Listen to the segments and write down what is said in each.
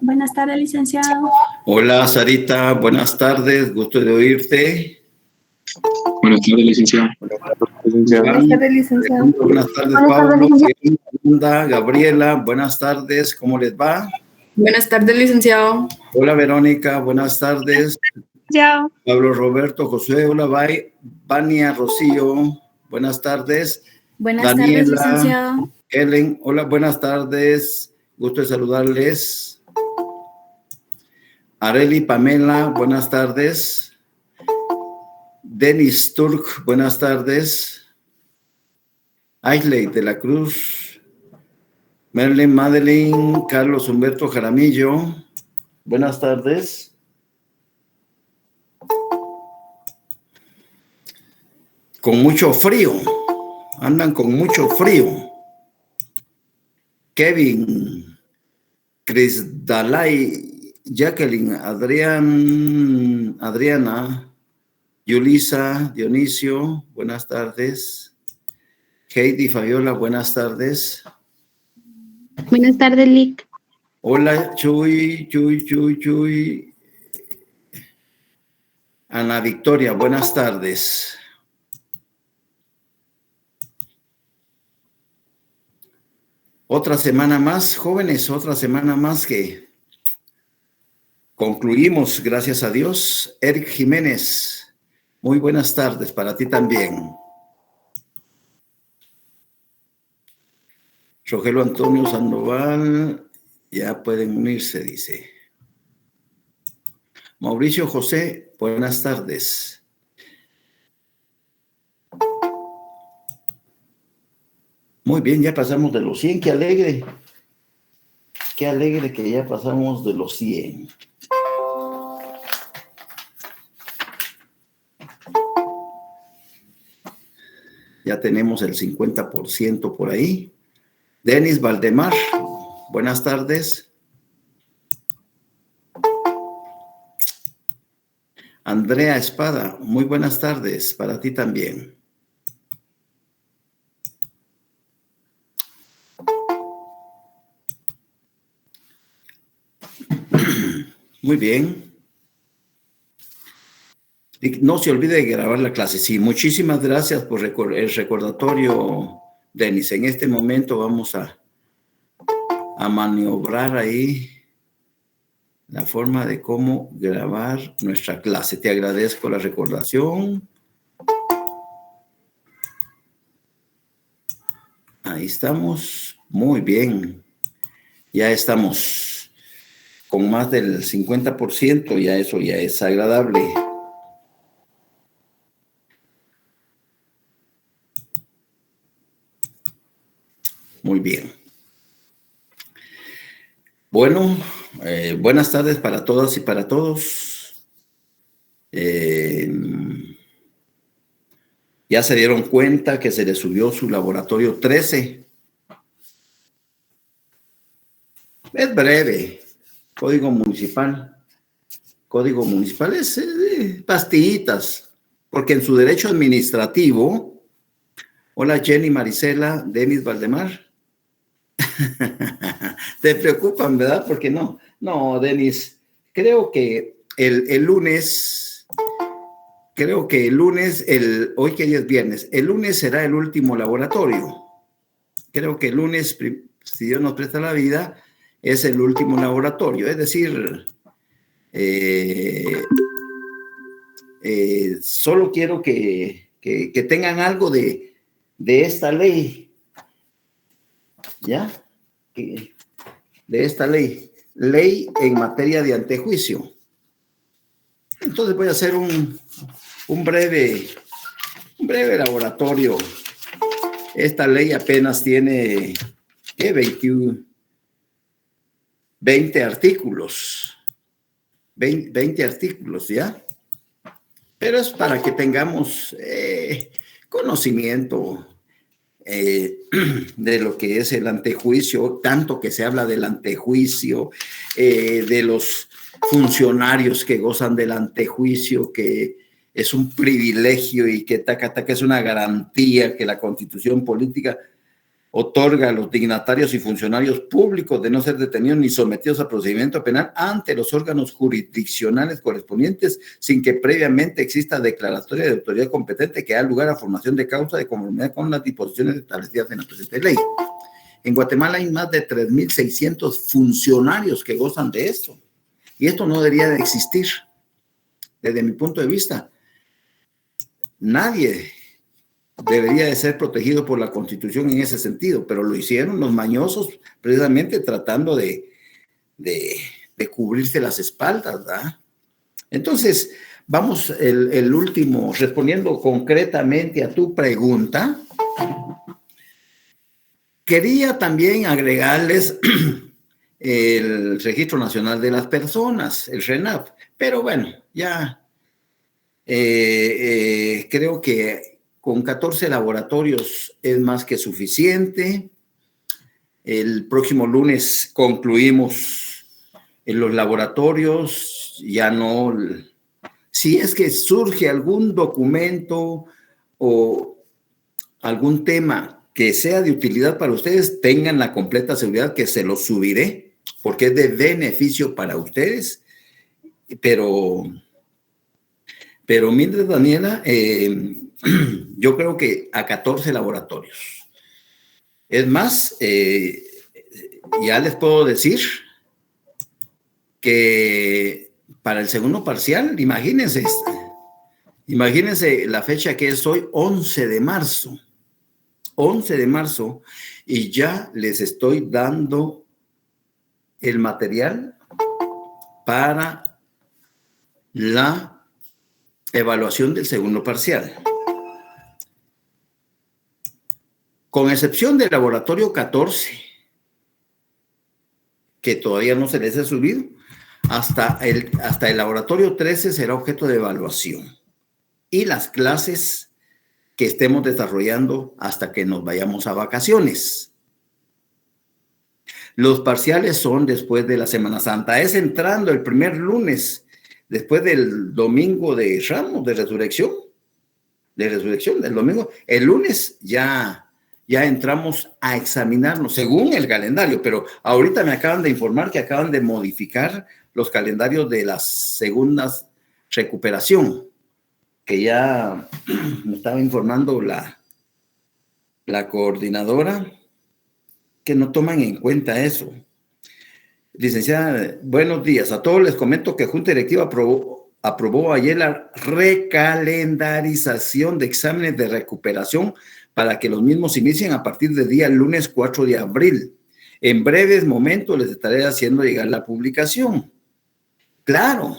Buenas tardes, licenciado. Hola, Sarita, buenas tardes, gusto de oírte. Buenas tardes, licenciado. Buenas tardes, licenciado. Buenas tardes, Pablo. Linda, Gabriela, buenas tardes, ¿cómo les va? Buenas tardes, licenciado. Hola, Verónica, buenas tardes. Chao. Pablo Roberto, Josué, hola, Vania, Rocío, buenas tardes. Buenas Daniela, tardes, licenciado. Helen, hola, buenas tardes, gusto de saludarles. Areli, Pamela, buenas tardes. Denis Turk, buenas tardes. Aisley de la Cruz. Merlin, Madeline, Carlos Humberto Jaramillo, buenas tardes. Con mucho frío, andan con mucho frío. Kevin, Chris Dalai, Jacqueline, Adriana, Yulisa, Dionisio, buenas tardes. Heidi, Fabiola, buenas tardes. Buenas tardes, Lic. Hola, Chuy. Ana Victoria, buenas tardes. Otra semana más, jóvenes, otra semana más que concluimos, gracias a Dios. Eric Jiménez, muy buenas tardes para ti también. Rogelio Antonio Sandoval, ya pueden unirse, dice. Mauricio José, buenas tardes. Muy bien, ya pasamos de los 100, qué alegre. Qué alegre que ya pasamos de los 100. Ya tenemos el 50% por ahí. Denis Valdemar, buenas tardes. Andrea Espada, muy buenas tardes para ti también. Muy bien. No se olvide de grabar la clase. Sí, muchísimas gracias por el recordatorio, Denis. En este momento vamos a maniobrar ahí la forma de cómo grabar nuestra clase. Te agradezco la recordación. Ahí estamos. Muy bien. Ya estamos con más del 50%. Ya eso ya es agradable. Muy bien. Bueno, buenas tardes para todas y para todos. Ya se dieron cuenta que se les subió su laboratorio 13. Es breve. Código municipal. Código municipal es pastillitas. Porque en su derecho administrativo. Hola Jenny Marisela, Denis Valdemar. Te preocupan, ¿verdad? Porque no, Denis, creo que el lunes, hoy que día es viernes, el lunes será el último laboratorio. Creo que el lunes, si Dios nos presta la vida, es el último laboratorio. Es decir, solo quiero que tengan algo de esta ley. ¿Ya? De esta ley en materia de antejuicio. Entonces voy a hacer un breve laboratorio. Esta ley apenas tiene 20 artículos. 20 artículos, ¿ya? Pero es para que tengamos conocimiento de lo que es el antejuicio, tanto que se habla del antejuicio, de los funcionarios que gozan del antejuicio, que es un privilegio y que es una garantía que la Constitución política. otorga a los dignatarios y funcionarios públicos de no ser detenidos ni sometidos a procedimiento penal ante los órganos jurisdiccionales correspondientes sin que previamente exista declaratoria de autoridad competente que da lugar a formación de causa de conformidad con las disposiciones establecidas en la presente ley. En Guatemala hay más de 3.600 funcionarios que gozan de esto. Y esto no debería de existir. Desde mi punto de vista, nadie debería de ser protegido por la Constitución en ese sentido, pero lo hicieron los mañosos precisamente tratando de cubrirse las espaldas, ¿verdad? Entonces, vamos, el último, respondiendo concretamente a tu pregunta, quería también agregarles el Registro Nacional de las Personas, el RENAP, pero bueno, ya creo que con 14 laboratorios es más que suficiente. El próximo lunes concluimos en los laboratorios, ya no. Si es que surge algún documento o algún tema que sea de utilidad para ustedes, tengan la completa seguridad que se los subiré, porque es de beneficio para ustedes. Pero mientras, Daniela, yo creo que a 14 laboratorios. Es más, ya les puedo decir que para el segundo parcial, imagínense la fecha que es hoy, 11 de marzo. 11 de marzo, y ya les estoy dando el material para la evaluación del segundo parcial. Con excepción del laboratorio 14, que todavía no se les ha subido, hasta el laboratorio 13 será objeto de evaluación. Y las clases que estemos desarrollando hasta que nos vayamos a vacaciones. Los parciales son después de la Semana Santa. Es entrando el primer lunes, después del domingo de Ramos, de resurrección, del domingo. El lunes ya entramos a examinarnos según el calendario, pero ahorita me acaban de informar que acaban de modificar los calendarios de la segunda recuperación, que ya me estaba informando la coordinadora, que no toman en cuenta eso. Licenciada, buenos días. A todos les comento que Junta Directiva aprobó ayer la recalendarización de exámenes de recuperación para que los mismos inicien a partir del día lunes 4 de abril. En breves momentos les estaré haciendo llegar la publicación. Claro,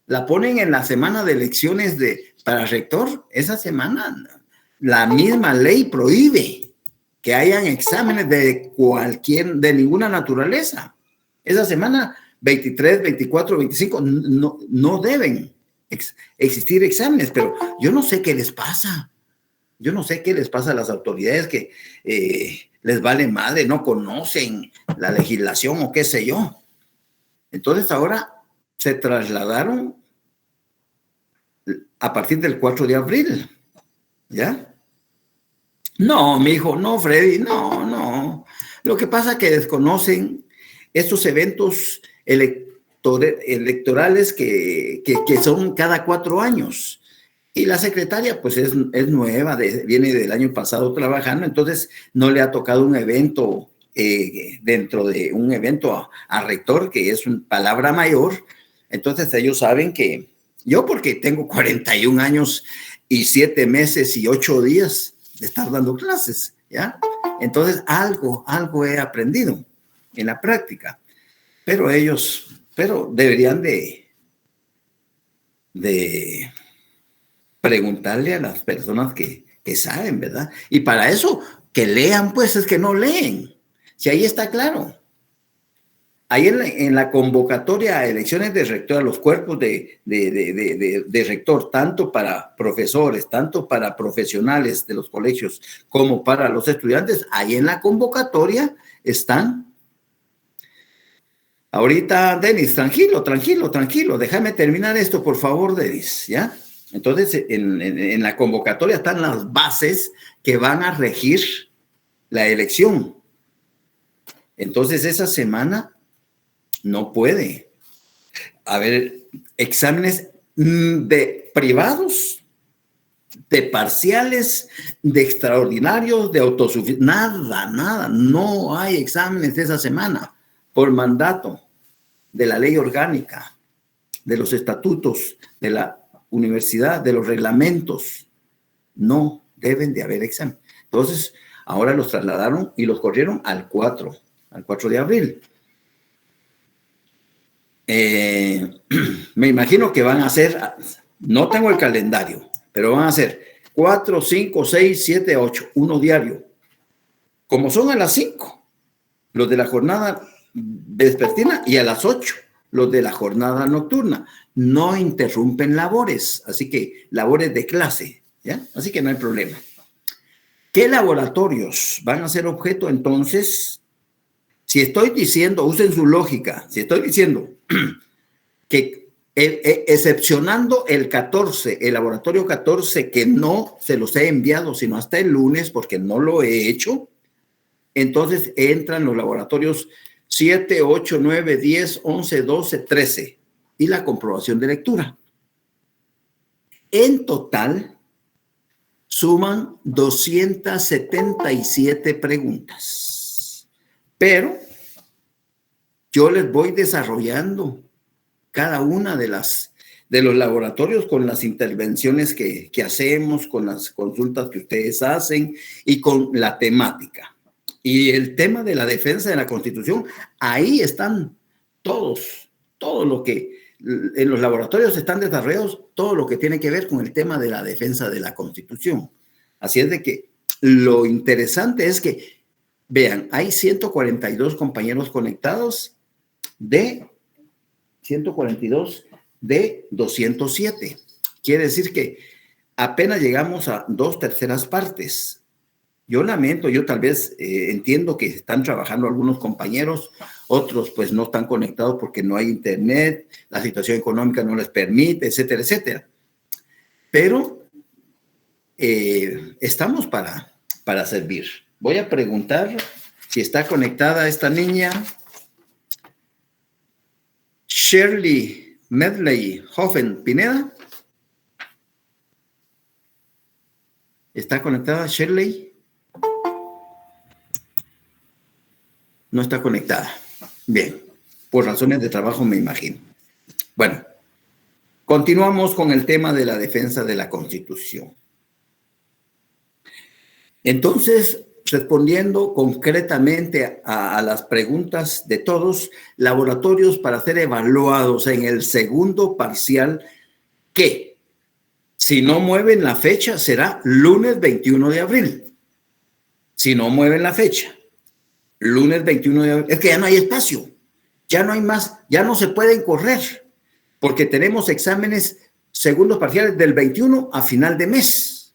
la ponen en la semana de elecciones para rector. Esa semana la misma ley prohíbe que hayan exámenes de ninguna naturaleza. Esa semana 23, 24, 25 no deben existir exámenes, pero yo no sé qué les pasa. Yo no sé qué les pasa a las autoridades que les vale madre, no conocen la legislación o qué sé yo. Entonces ahora se trasladaron a partir del 4 de abril, ¿ya? No, mijo, no, Freddy, no. Lo que pasa es que desconocen estos eventos electorales que son cada 4 años. Y la secretaria, pues es nueva, viene del año pasado trabajando, entonces no le ha tocado un evento dentro de un evento a rector, que es una palabra mayor. Entonces ellos saben que yo, porque tengo 41 años y 7 meses y 8 días de estar dando clases, ¿ya? Entonces algo he aprendido en la práctica, pero deberían de preguntarle a las personas que saben, ¿verdad? Y para eso, que lean, pues, es que no leen. Si ahí está claro. Ahí en la convocatoria a elecciones de rector, a los cuerpos de rector, tanto para profesores, tanto para profesionales de los colegios, como para los estudiantes, ahí en la convocatoria están. Ahorita, Denis, tranquilo, déjame terminar esto, por favor, Denis, ¿ya? Entonces, en la convocatoria están las bases que van a regir la elección. Entonces, esa semana no puede haber exámenes de privados, de parciales, de extraordinarios, de autosuficiencia. Nada. No hay exámenes de esa semana por mandato de la ley orgánica, de los estatutos, de la universidad, de los reglamentos. No deben de haber exámenes. Entonces, ahora los trasladaron y los corrieron al 4 de abril. Me imagino que van a hacer, no tengo el calendario, pero van a hacer 4, 5, 6, 7, 8, uno diario. Como son a las 5, los de la jornada vespertina, y a las 8, los de la jornada nocturna. No interrumpen labores, así que labores de clase, ¿ya? Así que no hay problema. ¿Qué laboratorios van a ser objeto entonces? Si estoy diciendo, usen su lógica, si estoy diciendo que excepcionando el 14, el laboratorio 14, que no se los he enviado sino hasta el lunes porque no lo he hecho, entonces entran los laboratorios 7, 8, 9, 10, 11, 12, 13 y la comprobación de lectura. En total suman 277 preguntas, pero yo les voy desarrollando cada una de los laboratorios con las intervenciones que hacemos, con las consultas que ustedes hacen y con la temática. Y el tema de la defensa de la Constitución, ahí están todo lo que en los laboratorios están desarrollados, todo lo que tiene que ver con el tema de la defensa de la Constitución. Así es de que lo interesante es que, vean, hay 142 compañeros conectados de 142 de 207. Quiere decir que apenas llegamos a 2/3 partes. Yo lamento, yo tal vez entiendo que están trabajando algunos compañeros, otros pues no están conectados porque no hay internet, la situación económica no les permite, etcétera, etcétera. Pero estamos para servir. Voy a preguntar si está conectada esta niña. Shirley Medley Hoffen Pineda. ¿Está conectada Shirley? No está conectada. Bien, por razones de trabajo me imagino. Bueno, continuamos con el tema de la defensa de la Constitución. Entonces, respondiendo concretamente a las preguntas de todos, laboratorios para ser evaluados en el segundo parcial, que si no mueven la fecha será lunes 21 de abril. Si no mueven la fecha, lunes 21 de abril, es que ya no hay espacio, ya no hay más, ya no se pueden correr, porque tenemos exámenes segundos parciales del 21 a final de mes,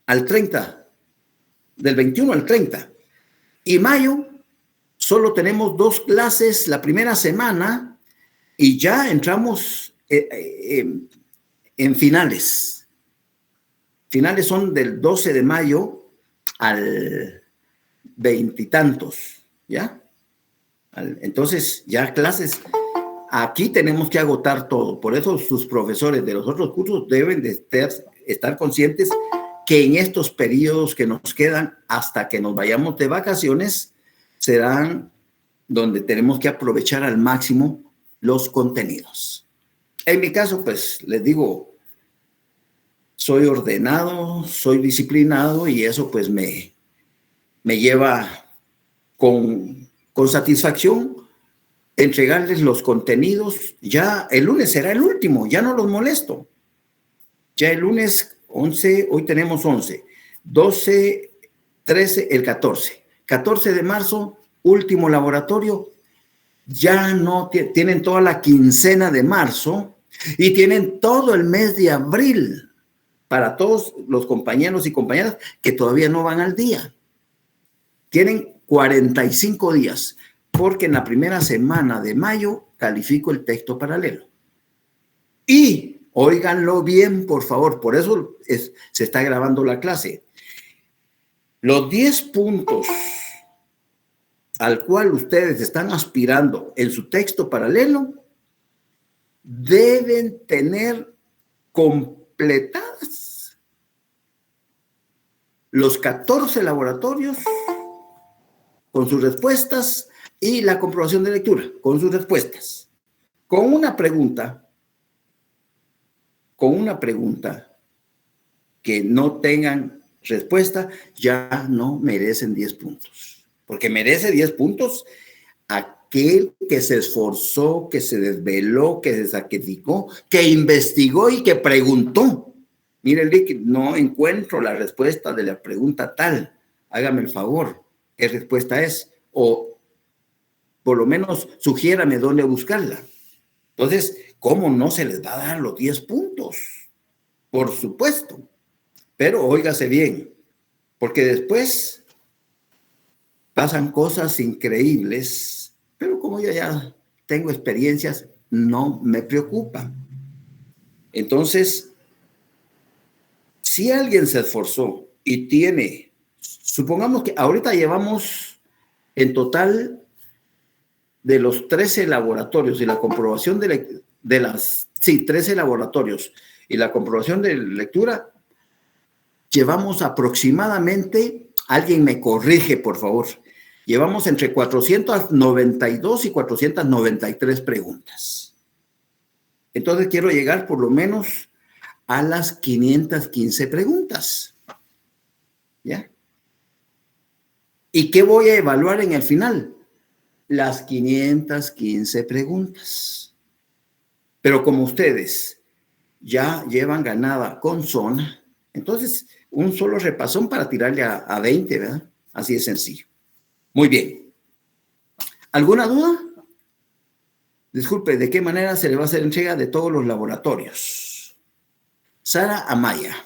al 30. Del 21 al 30. Y mayo solo tenemos 2 clases la primera semana y ya entramos en finales. Finales son del 12 de mayo al 20 y tantos, ¿ya? Entonces ya clases, aquí tenemos que agotar todo. Por eso sus profesores de los otros cursos deben de estar conscientes que en estos periodos que nos quedan hasta que nos vayamos de vacaciones serán donde tenemos que aprovechar al máximo los contenidos. En mi caso, pues les digo, soy ordenado, soy disciplinado y eso pues me lleva con satisfacción entregarles los contenidos. Ya el lunes será el último, ya no los molesto. Ya el lunes 11, hoy tenemos 11, 12, 13, el 14. 14 de marzo, último laboratorio. Ya no tienen toda la quincena de marzo y tienen todo el mes de abril para todos los compañeros y compañeras que todavía no van al día. Tienen 45 días, porque en la primera semana de mayo califico el texto paralelo. Y óiganlo bien, por favor, por eso se está grabando la clase. Los 10 puntos al cual ustedes están aspirando en su texto paralelo deben tener completadas los 14 laboratorios con sus respuestas y la comprobación de lectura con sus respuestas. Con una pregunta que no tengan respuesta, ya no merecen 10 puntos. Porque merece 10 puntos aquel que se esforzó, que se desveló, que se sacrificó, que investigó y que preguntó. Mire, Lick, no encuentro la respuesta de la pregunta tal. Hágame el favor, ¿qué respuesta es? O por lo menos sugiérame dónde buscarla. Entonces, ¿cómo no se les va a dar los 10 puntos? Por supuesto. Pero óigase bien, porque después pasan cosas increíbles, pero como yo ya tengo experiencias, no me preocupa. Entonces, si alguien se esforzó y tiene, supongamos que ahorita llevamos en total de los 13 laboratorios y la comprobación de 13 laboratorios y la comprobación de lectura, llevamos aproximadamente, alguien me corrige, por favor, llevamos entre 492 y 493 preguntas. Entonces quiero llegar por lo menos a las 515 preguntas. ¿Ya? ¿Y qué voy a evaluar en el final? Las 515 preguntas. Pero como ustedes ya llevan ganada con zona, entonces un solo repasón para tirarle a 20, ¿verdad? Así de sencillo. Muy bien. ¿Alguna duda? Disculpe, ¿de qué manera se le va a hacer entrega de todos los laboratorios? Sara Amaya.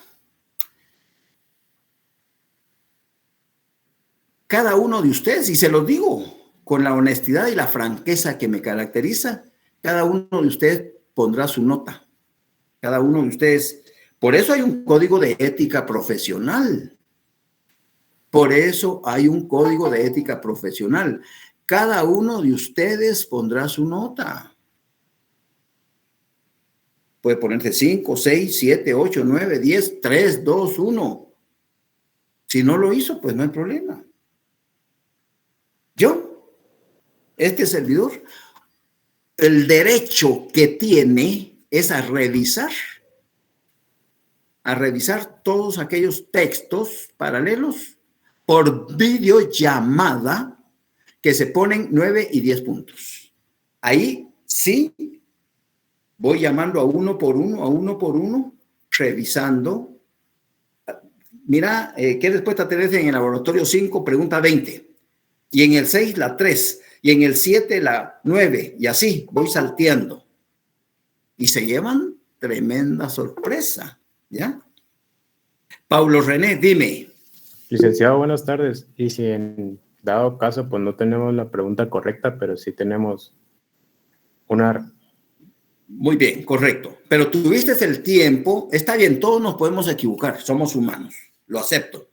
Cada uno de ustedes, y se los digo con la honestidad y la franqueza que me caracteriza, cada uno de ustedes pondrá su nota. Cada uno de ustedes. Por eso hay un código de ética profesional. Por eso hay un código de ética profesional. Cada uno de ustedes pondrá su nota. Puede ponerse 5, 6, 7, 8, 9, 10, 3, 2, 1. Si no lo hizo, pues no hay problema. Yo, este servidor, el derecho que tiene es a revisar todos aquellos textos paralelos por videollamada que se ponen 9 y 10 puntos. Ahí sí voy llamando a uno por uno, revisando. Mira, ¿qué respuesta tenés en el laboratorio 5? Pregunta 20. Y en el 6, la 3. Y en el 7, la 9. Y así voy salteando. Y se llevan tremenda sorpresa. ¿Ya? Paulo René, dime. Licenciado, buenas tardes. Y si en dado caso, pues no tenemos la pregunta correcta, pero sí tenemos una... Muy bien, correcto. Pero tuviste el tiempo, está bien, todos nos podemos equivocar, somos humanos, lo acepto.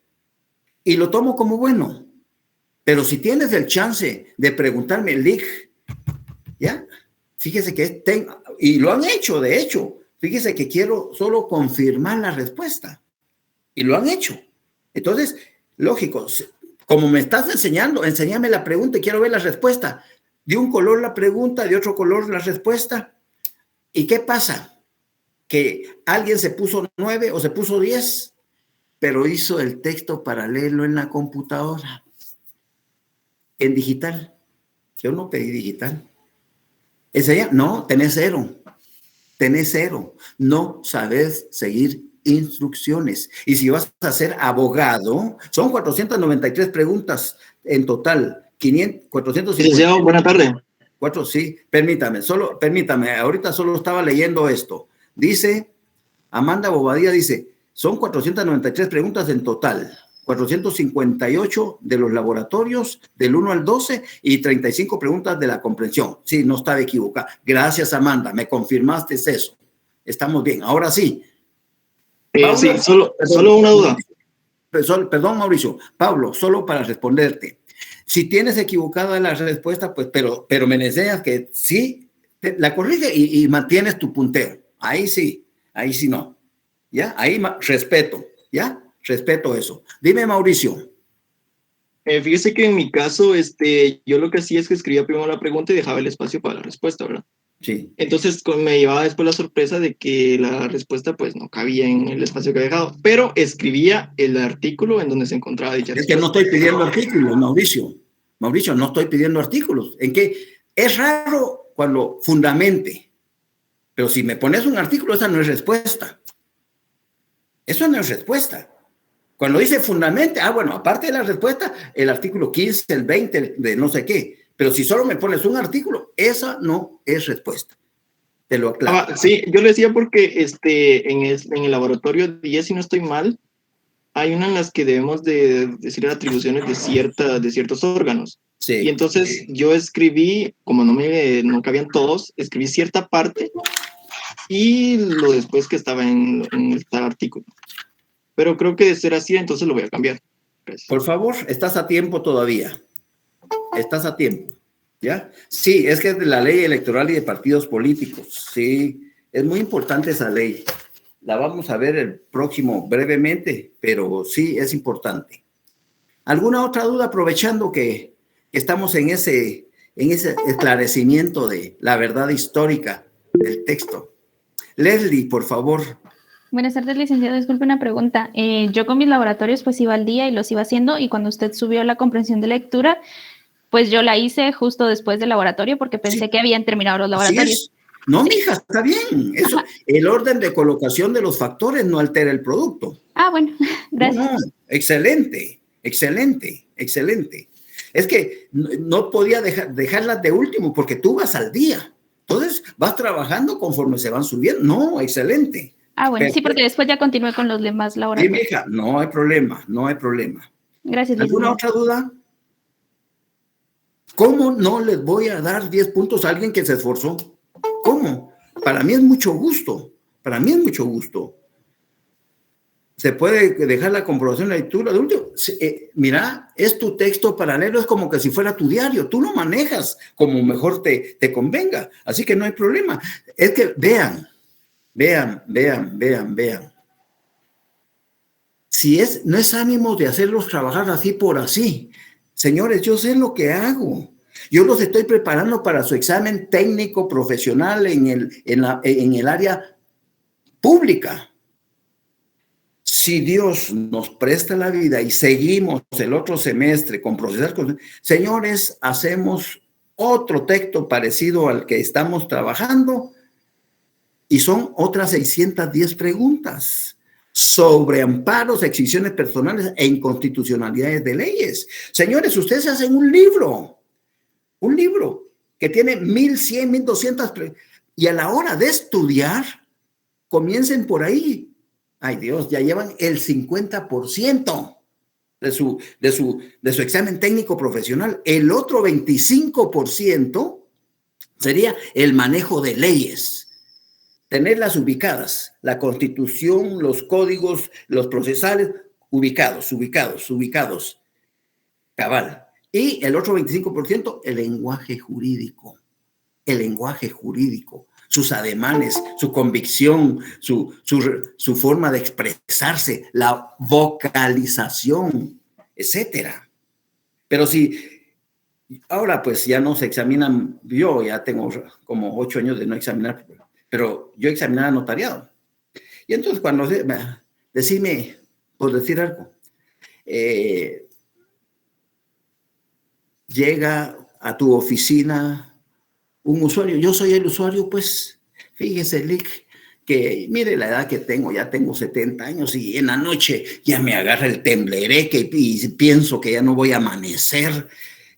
Y lo tomo como bueno. Pero si tienes el chance de preguntarme, Lick, ¿ya? Fíjese que y lo han hecho, de hecho. Fíjese que quiero solo confirmar la respuesta. Y lo han hecho. Entonces, lógico, como me estás enseñando, enséñame la pregunta y quiero ver la respuesta. De un color la pregunta, de otro color la respuesta. ¿Y qué pasa? Que alguien se puso 9 o se puso 10, pero hizo el texto paralelo en la computadora. En digital. Yo no pedí digital. Enseña, no, tenés 0. Tenés 0. No sabes seguir instrucciones. Y si vas a ser abogado, son 493 preguntas en total. 450. Licenciado, buena tarde. 4, sí, permítame, ahorita solo estaba leyendo esto. Dice, Amanda Bobadilla dice, son 493 preguntas en total. 458 de los laboratorios del 1 al 12 y 35 preguntas de la comprensión. Sí, no estaba equivocada. Gracias, Amanda, me confirmaste eso. Estamos bien, ahora sí. Sí, solo una duda. perdón, Mauricio, Pablo, solo para responderte. Si tienes equivocada la respuesta, pues, pero me enseñas que sí, la corrige y mantienes tu punteo. Ahí sí no. ¿Ya? Ahí respeto, ¿ya? Respeto eso. Dime, Mauricio. Fíjese que en mi caso, yo lo que hacía es que escribía primero la pregunta y dejaba el espacio para la respuesta, ¿verdad? Sí. Entonces me llevaba después la sorpresa de que la respuesta pues no cabía en el espacio que había dejado, pero escribía el artículo en donde se encontraba dicha respuesta. Es que no estoy pidiendo artículos, Mauricio. Mauricio, no estoy pidiendo artículos. ¿En qué? Es raro cuando fundamente, pero si me pones un artículo, esa no es respuesta. Eso no es respuesta. Cuando dice fundamente, bueno, aparte de la respuesta, el artículo 15, el 20, de no sé qué. Pero si solo me pones un artículo, esa no es respuesta. Te lo aclaro. Sí, yo le decía porque en el laboratorio 10, si no estoy mal, hay una en las que debemos de decir atribuciones de ciertos órganos. Sí. Y entonces yo escribí, como no cabían todos, escribí cierta parte y lo después que estaba en el artículo. Pero creo que de ser así, entonces lo voy a cambiar. Gracias. Por favor, estás a tiempo todavía. Estás a tiempo, ¿ya? Sí, es que es de la ley electoral y de partidos políticos. Sí, es muy importante esa ley. La vamos a ver el próximo brevemente, pero sí es importante. ¿Alguna otra duda aprovechando que estamos en ese esclarecimiento de la verdad histórica del texto? Leslie, por favor. Buenas tardes, licenciado. Disculpe una pregunta. Yo con mis laboratorios pues iba al día y los iba haciendo, y cuando usted subió la comprensión de lectura, pues yo la hice justo después del laboratorio porque pensé que habían terminado los laboratorios. No, mija, está bien. Eso, el orden de colocación de los factores no altera el producto. Bueno, gracias. No, excelente. Es que no podía dejarlas de último porque tú vas al día. Entonces vas trabajando conforme se van subiendo. No, excelente. Bueno, perfecto. Sí, porque después ya continué con los demás laboratorios. Sí, mija, no hay problema. Gracias. ¿Alguna otra duda? ¿Cómo no les voy a dar 10 puntos a alguien que se esforzó? ¿Cómo? Para mí es mucho gusto. Se puede dejar la comprobación de la lectura de último. Mira, es tu texto paralelo, es como que si fuera tu diario. Tú lo manejas como mejor te convenga. Así que no hay problema. Es que vean. No es ánimo de hacerlos trabajar así por así. Señores, yo sé lo que hago. Yo los estoy preparando para su examen técnico profesional en el área pública. Si Dios nos presta la vida y seguimos el otro semestre con procesar, señores, hacemos otro texto parecido al que estamos trabajando y son otras 610 preguntas sobre amparos, exhibiciones personales e inconstitucionalidades de leyes. Señores, ustedes hacen un libro que tiene 1100, 1200 y a la hora de estudiar, comiencen por ahí. Ay Dios, ya llevan el 50% de su examen técnico profesional. El otro 25% sería el manejo de leyes. Tenerlas ubicadas, la Constitución, los códigos, los procesales, ubicados, cabal. Y el otro 25%, el lenguaje jurídico, sus ademanes, su convicción, su forma de expresarse, la vocalización, etcétera. Pero si ahora pues ya no se examinan, yo ya tengo como 8 años de no examinar, pero yo examinaba notariado. Y entonces cuando decime, por decir algo, llega a tu oficina un usuario, yo soy el usuario, pues fíjese, Lick, que mire la edad que tengo, ya tengo 70 años y en la noche ya me agarra el temblereque y pienso que ya no voy a amanecer.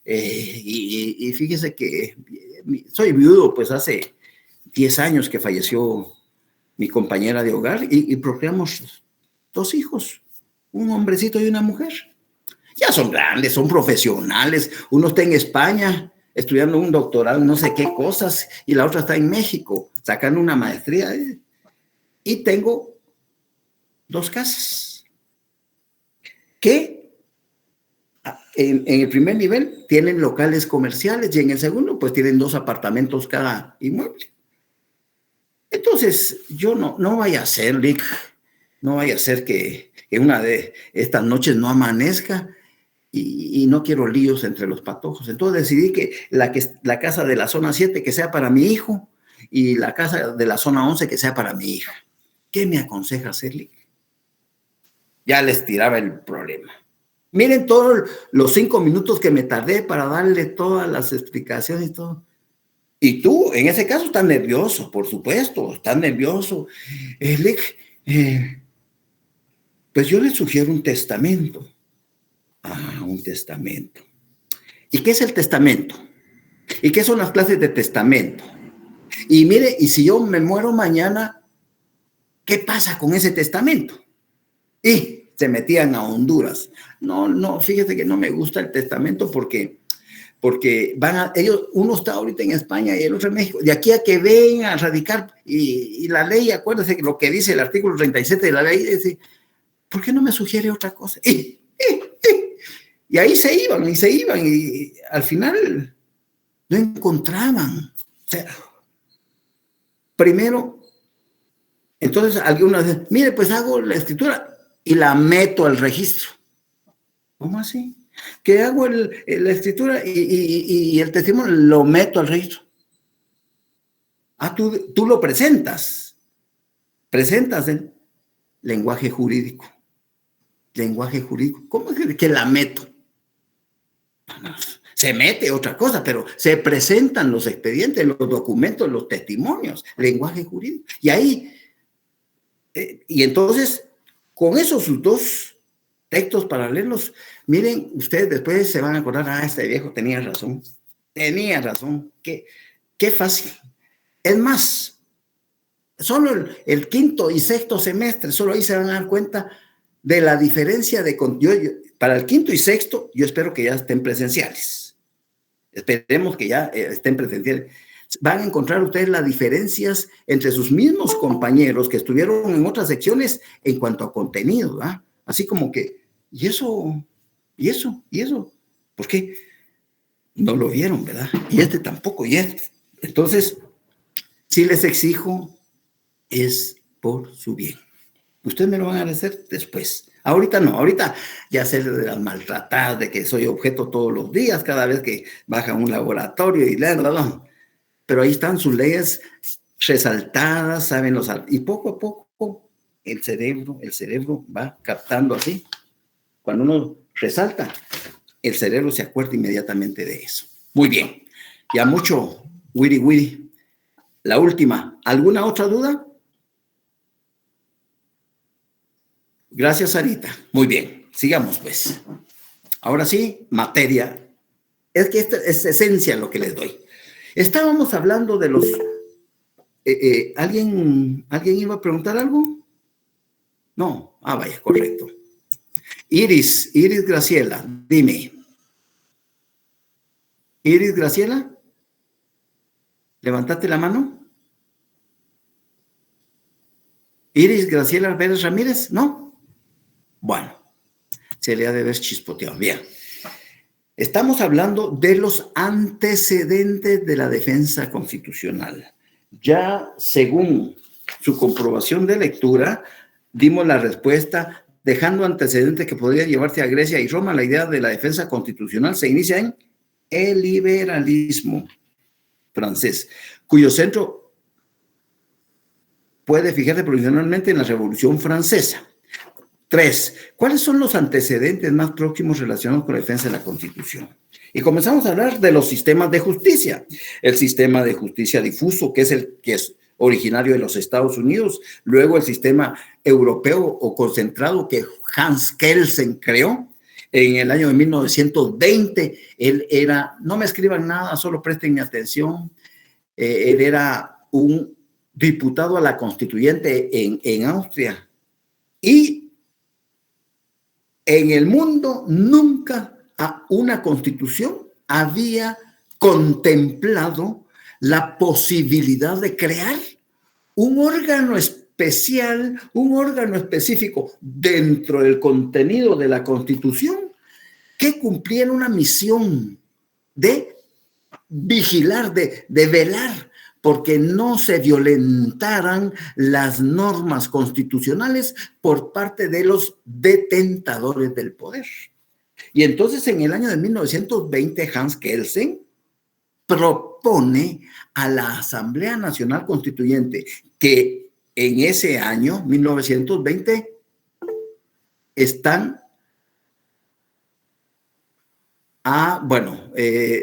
Y fíjese que soy viudo, pues hace 10 años que falleció mi compañera de hogar y procreamos 2 hijos, un hombrecito y una mujer. Ya son grandes, son profesionales. Uno está en España estudiando un doctorado, no sé qué cosas, y la otra está en México sacando una maestría. Y tengo 2 casas. que en el primer nivel tienen locales comerciales y en el segundo pues tienen 2 apartamentos cada inmueble. Entonces, yo no vaya a ser, Lick, no vaya a ser que una de estas noches no amanezca y no quiero líos entre los patojos. Entonces decidí que la casa de la zona 7 que sea para mi hijo y la casa de la zona 11 que sea para mi hija. ¿Qué me aconseja hacer, Lick? Ya les tiraba el problema. Miren todos los 5 minutos que me tardé para darle todas las explicaciones y todo. Y tú, en ese caso, estás nervioso, por supuesto, estás nervioso. Lick, pues yo le sugiero un testamento. Un testamento. ¿Y qué es el testamento? ¿Y qué son las clases de testamento? Y mire, y si yo me muero mañana, ¿qué pasa con ese testamento? Y se metían a Honduras. No, fíjese que no me gusta el testamento porque uno está ahorita en España y el otro en México. De aquí a que vengan a radicar, y la ley, acuérdese lo que dice el artículo 37 de la ley, dice, ¿por qué no me sugiere otra cosa? Y ahí se iban, y al final no encontraban. O sea, primero, entonces algunos dicen, mire, pues hago la escritura y la meto al registro. ¿Cómo así? Que hago la escritura y el testimonio lo meto al registro. Tú lo presentas en lenguaje jurídico. ¿Cómo es que la meto? Se mete otra cosa, pero se presentan los expedientes, los documentos, los testimonios, lenguaje jurídico. Y ahí, y entonces, con esos 2 textos paralelos, miren, ustedes después se van a acordar, este viejo tenía razón, qué fácil. Es más, solo el 5º y 6º semestre, solo ahí se van a dar cuenta de la diferencia de para el 5º y 6º, yo espero que ya estén presenciales. Esperemos que ya estén presenciales. Van a encontrar ustedes las diferencias entre sus mismos compañeros que estuvieron en otras secciones en cuanto a contenido, ¿verdad? Así como que, ¿y eso? ¿Por qué? No lo vieron, ¿verdad? Y este tampoco, y este. Entonces, si les exijo, es por su bien. Ustedes me lo van a agradecer después. Ahorita no, ahorita ya sé de las maltratadas, de que soy objeto todos los días, cada vez que baja un laboratorio y pero ahí están sus leyes resaltadas, saben y poco a poco el cerebro va captando así. Cuando uno resalta, el cerebro se acuerda inmediatamente de eso. Muy bien, ya mucho wiri. La última, ¿alguna otra duda? Gracias, Sarita. Muy bien, sigamos pues. Ahora sí, materia. Es que esta es esencia lo que les doy. Estábamos hablando de los... ¿Alguien iba a preguntar algo? No. Vaya, correcto. Iris Graciela, dime. Iris Graciela, levantate la mano. Iris Graciela Pérez Ramírez, ¿no? Bueno, se le ha de haber chispoteado. Bien. Estamos hablando de los antecedentes de la defensa constitucional. Ya según su comprobación de lectura, dimos la respuesta dejando antecedentes que podrían llevarse a Grecia y Roma. La idea de la defensa constitucional se inicia en el liberalismo francés, cuyo centro puede fijarse provisionalmente en la Revolución Francesa. 3. ¿Cuáles son los antecedentes más próximos relacionados con la defensa de la Constitución? Y comenzamos a hablar de los sistemas de justicia. El sistema de justicia difuso, que es originario de los Estados Unidos. Luego el sistema europeo o concentrado que Hans Kelsen creó en el año de 1920. Él era, no me escriban nada, solo presten mi atención. Él era un diputado a la constituyente en Austria. Y en el mundo nunca una constitución había contemplado la posibilidad de crear un órgano especial especial, un órgano específico dentro del contenido de la Constitución que cumpliera una misión de vigilar, de velar, porque no se violentaran las normas constitucionales por parte de los detentadores del poder. Y entonces en el año de 1920, Hans Kelsen propone a la Asamblea Nacional Constituyente, que en ese año, 1920, están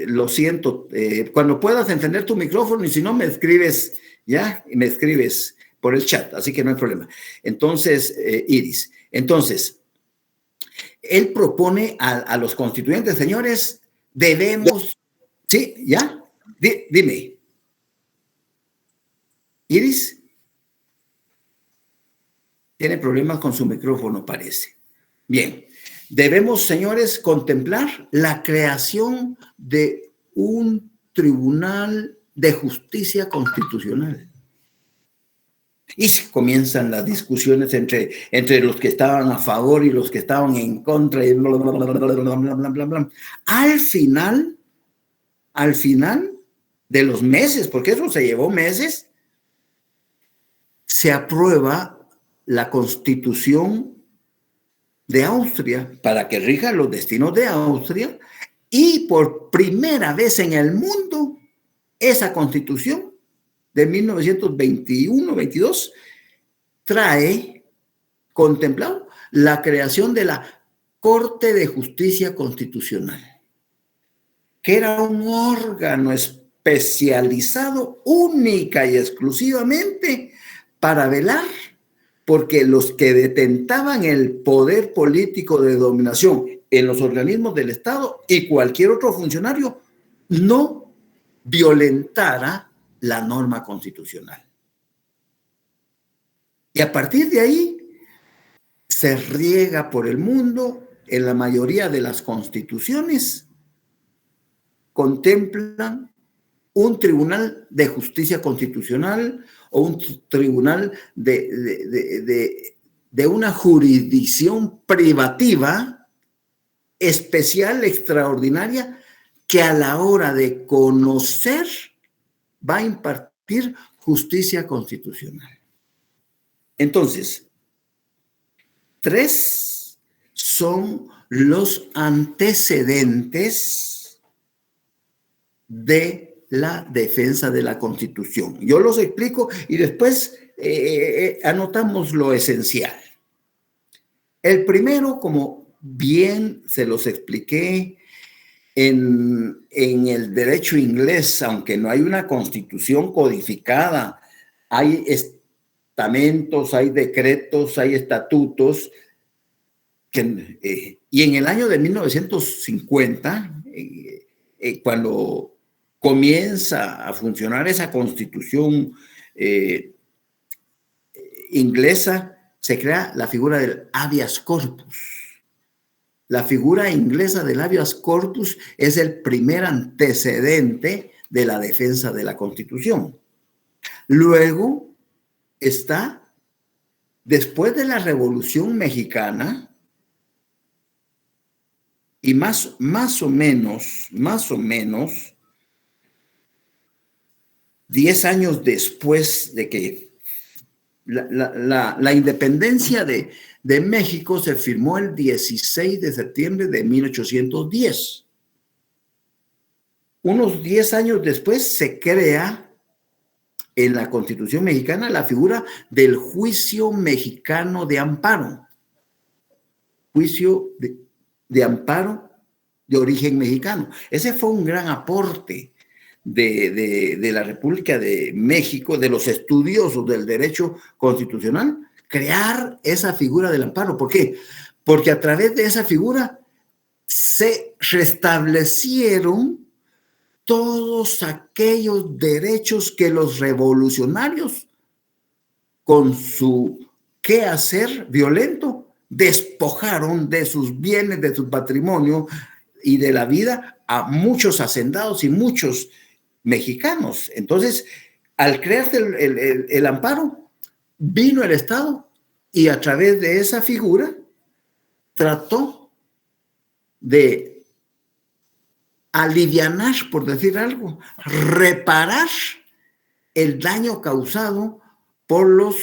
lo siento, cuando puedas encender tu micrófono, y si no me escribes, ya, y me escribes por el chat, así que no hay problema. Entonces, Iris, entonces, él propone a los constituyentes, señores, debemos, ¿sí? ¿Ya? Dime. Iris, tiene problemas con su micrófono, parece. Bien. Debemos, señores, contemplar la creación de un tribunal de justicia constitucional. Y comienzan las discusiones entre los que estaban a favor y los que estaban en contra. Y bla, bla, bla, bla, bla, bla, bla, bla. Al final de los meses, porque eso se llevó meses, se aprueba la Constitución de Austria para que rija los destinos de Austria, y por primera vez en el mundo esa Constitución de 1921-22 trae contemplado la creación de la Corte de Justicia Constitucional, que era un órgano especializado única y exclusivamente para velar porque los que detentaban el poder político de dominación en los organismos del Estado y cualquier otro funcionario no violentara la norma constitucional. Y a partir de ahí se riega por el mundo. En la mayoría de las constituciones contemplan un tribunal de justicia constitucional o un tribunal de una jurisdicción privativa especial, extraordinaria, que a la hora de conocer va a impartir justicia constitucional. Entonces, 3 son los antecedentes de la defensa de la Constitución. Yo los explico y después anotamos lo esencial. El primero, como bien se los expliqué en el derecho inglés, aunque no hay una constitución codificada, hay estamentos, hay decretos, hay estatutos, y en el año de 1950, cuando comienza a funcionar esa constitución inglesa, se crea la figura del habeas corpus. La figura inglesa del habeas corpus es el primer antecedente de la defensa de la Constitución. Luego está, después de la Revolución Mexicana, y más o menos 10 años después de que la independencia de México se firmó el 16 de septiembre de 1810. Unos 10 años después se crea en la Constitución mexicana la figura del juicio mexicano de amparo. Juicio de amparo de origen mexicano. Ese fue un gran aporte de la República de México, de los estudiosos del derecho constitucional, crear esa figura del amparo. ¿Por qué? Porque a través de esa figura se restablecieron todos aquellos derechos que los revolucionarios, con su quehacer violento, despojaron de sus bienes, de su patrimonio y de la vida a muchos hacendados y muchos mexicanos. Entonces, al crearse el amparo, vino el Estado y a través de esa figura trató de alivianar, por decir algo, reparar el daño causado por los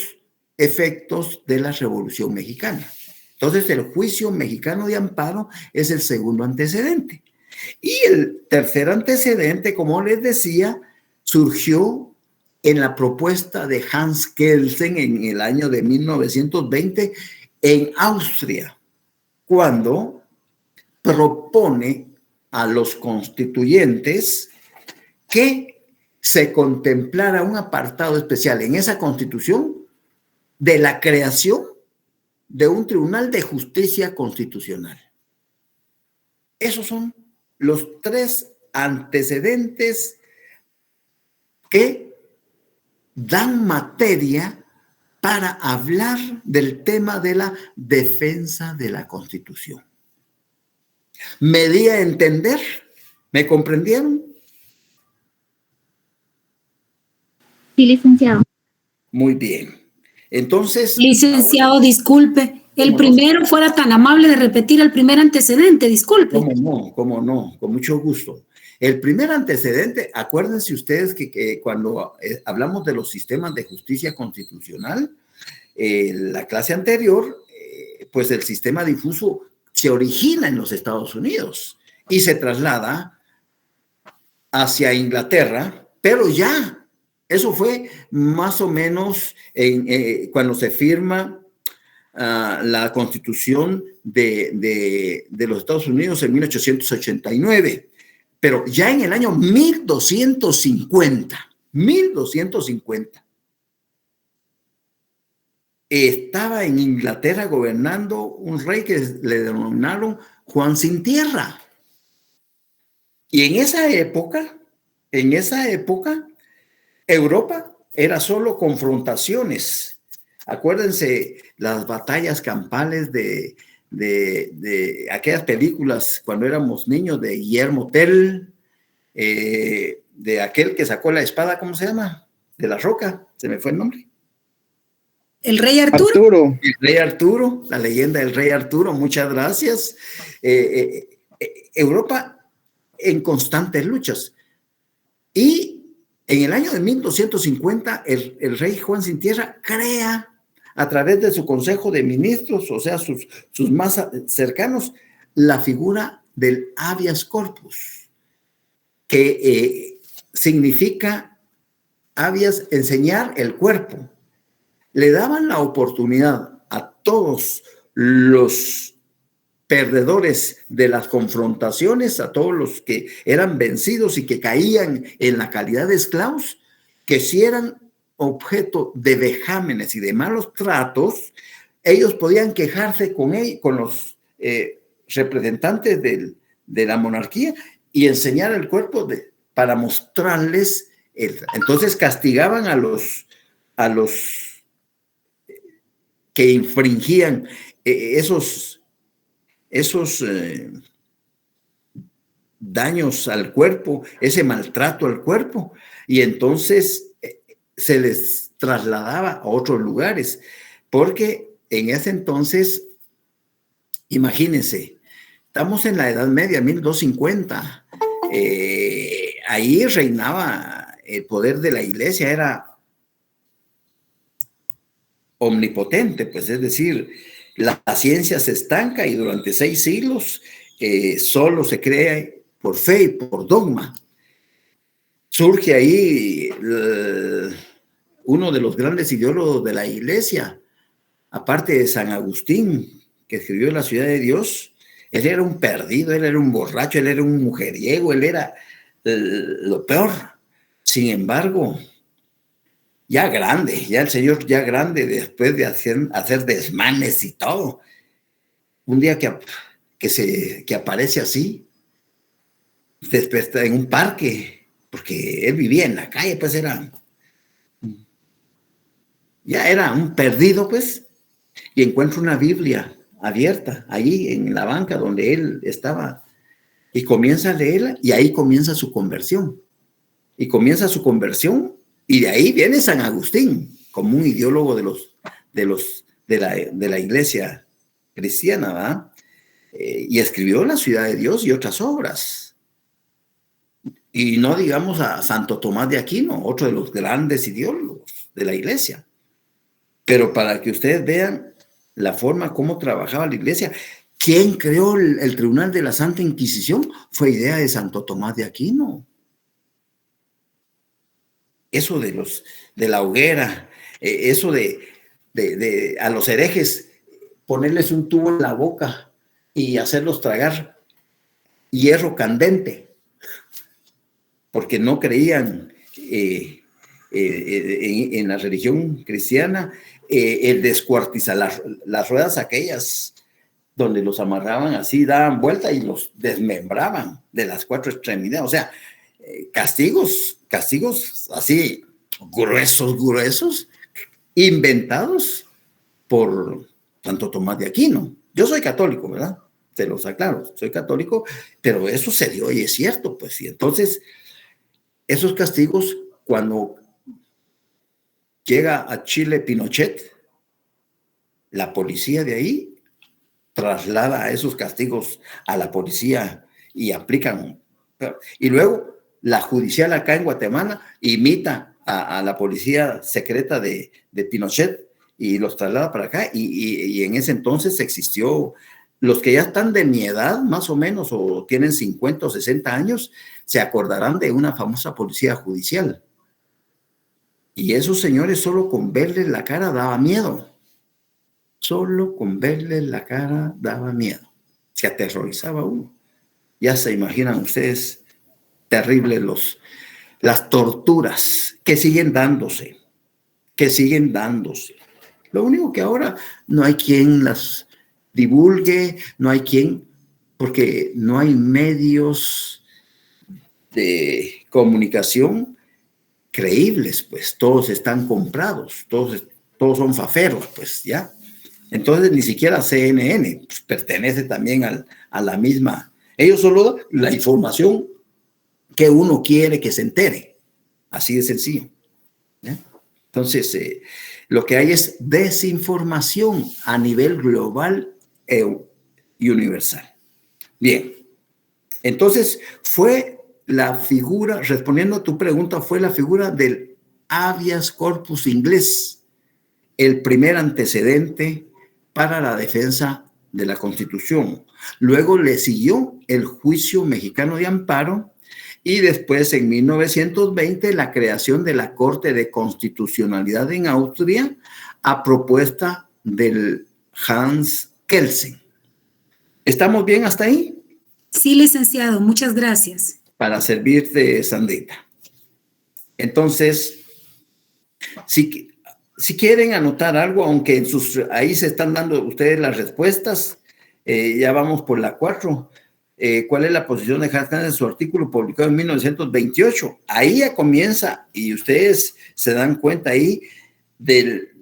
efectos de la Revolución Mexicana. Entonces, el juicio mexicano de amparo es el segundo antecedente. Y el tercer antecedente, como les decía, surgió en la propuesta de Hans Kelsen en el año de 1920 en Austria, cuando propone a los constituyentes que se contemplara un apartado especial en esa constitución de la creación de un tribunal de justicia constitucional. Esos son los tres antecedentes que dan materia para hablar del tema de la defensa de la Constitución. ¿Me di a entender? ¿Me comprendieron? Sí, licenciado. Muy bien. Entonces... Licenciado, disculpe. El primero fuera tan amable de repetir el primer antecedente, disculpe. Cómo no, con mucho gusto. El primer antecedente, acuérdense ustedes que cuando hablamos de los sistemas de justicia constitucional, la clase anterior, pues el sistema difuso se origina en los Estados Unidos y se traslada hacia Inglaterra, pero ya, eso fue más o menos cuando se firma la Constitución de los Estados Unidos en 1889. Pero ya en el año 1250, estaba en Inglaterra gobernando un rey que le denominaron Juan Sin Tierra. Y en esa época, Europa era solo confrontaciones. Acuérdense las batallas campales de aquellas películas cuando éramos niños de Guillermo Tell, de aquel que sacó la espada, ¿cómo se llama? De la roca, se me fue el nombre. ¿El rey Arturo? El rey Arturo, la leyenda del rey Arturo, muchas gracias. Europa en constantes luchas. Y en el año de 1250, el rey Juan Sin Tierra crea a través de su consejo de ministros, o sea, sus más cercanos, la figura del habeas corpus, que significa habeas, enseñar el cuerpo. Le daban la oportunidad a todos los perdedores de las confrontaciones, a todos los que eran vencidos y que caían en la calidad de esclavos, que si eran objeto de vejámenes y de malos tratos, ellos podían quejarse con los representantes de la monarquía y enseñar el cuerpo para mostrarles. Entonces castigaban a los que infringían esos daños al cuerpo, ese maltrato al cuerpo, y entonces se les trasladaba a otros lugares, porque en ese entonces, imagínense, estamos en la Edad Media, 1250, ahí reinaba el poder de la iglesia, era omnipotente, pues es decir, la ciencia se estanca y durante 6 siglos solo se crea por fe y por dogma. Surge ahí uno de los grandes ideólogos de la iglesia, aparte de San Agustín, que escribió La Ciudad de Dios. Él era un perdido, él era un borracho, él era un mujeriego, él era lo peor. Sin embargo, ya grande, ya el Señor ya grande, después de hacer desmanes y todo, un día que aparece así, en un parque, porque él vivía en la calle, pues ya era un perdido, pues, y encuentra una Biblia abierta allí en la banca donde él estaba, y comienza a leerla, y ahí comienza su conversión, y de ahí viene San Agustín, como un ideólogo de la iglesia cristiana, ¿verdad? Y escribió La Ciudad de Dios y otras obras. Y no digamos a Santo Tomás de Aquino, otro de los grandes ideólogos de la iglesia. Pero para que ustedes vean la forma como trabajaba la iglesia, ¿quién creó el Tribunal de la Santa Inquisición? Fue idea de Santo Tomás de Aquino. Eso de la hoguera, eso de a los herejes ponerles un tubo en la boca y hacerlos tragar hierro candente, porque no creían en la religión cristiana, el descuartizar las ruedas aquellas donde los amarraban así, daban vuelta y los desmembraban de las 4 extremidades. O sea, castigos así gruesos, inventados por Santo Tomás de Aquino. Yo soy católico, ¿verdad? Se los aclaro, soy católico, pero eso se dio y es cierto, pues. Y entonces, esos castigos, cuando llega a Chile Pinochet, la policía de ahí traslada a esos castigos a la policía y aplican. Y luego la judicial acá en Guatemala imita a la policía secreta de Pinochet y los traslada para acá. Y en ese entonces existió, los que ya están de mi edad, más o menos, o tienen 50 o 60 años, se acordarán de una famosa policía judicial. Y esos señores solo con verles la cara daba miedo. Solo con verles la cara daba miedo. Se aterrorizaba uno. Ya se imaginan ustedes, terribles las torturas que siguen dándose. Lo único que ahora no hay quien las divulgue, no hay quien, porque no hay medios de comunicación creíbles, pues todos están comprados, todos son faferos, pues ya. Entonces ni siquiera CNN pues, pertenece también a la misma. Ellos solo dan la información que uno quiere que se entere, así de sencillo. ¿Ya? Entonces lo que hay es desinformación a nivel global y universal. Bien, entonces fue la figura, respondiendo a tu pregunta, fue la figura del habeas corpus inglés, el primer antecedente para la defensa de la Constitución. Luego le siguió el juicio mexicano de amparo y después en 1920 la creación de la Corte de Constitucionalidad en Austria a propuesta del Hans Kelsen. ¿Estamos bien hasta ahí? Sí, licenciado, muchas gracias. Para servirte, Sandrita. Entonces, si quieren anotar algo, aunque ahí se están dando ustedes las respuestas, ya vamos por la 4. ¿Cuál es la posición de Hans Kelsen en su artículo publicado en 1928? Ahí ya comienza, y ustedes se dan cuenta ahí del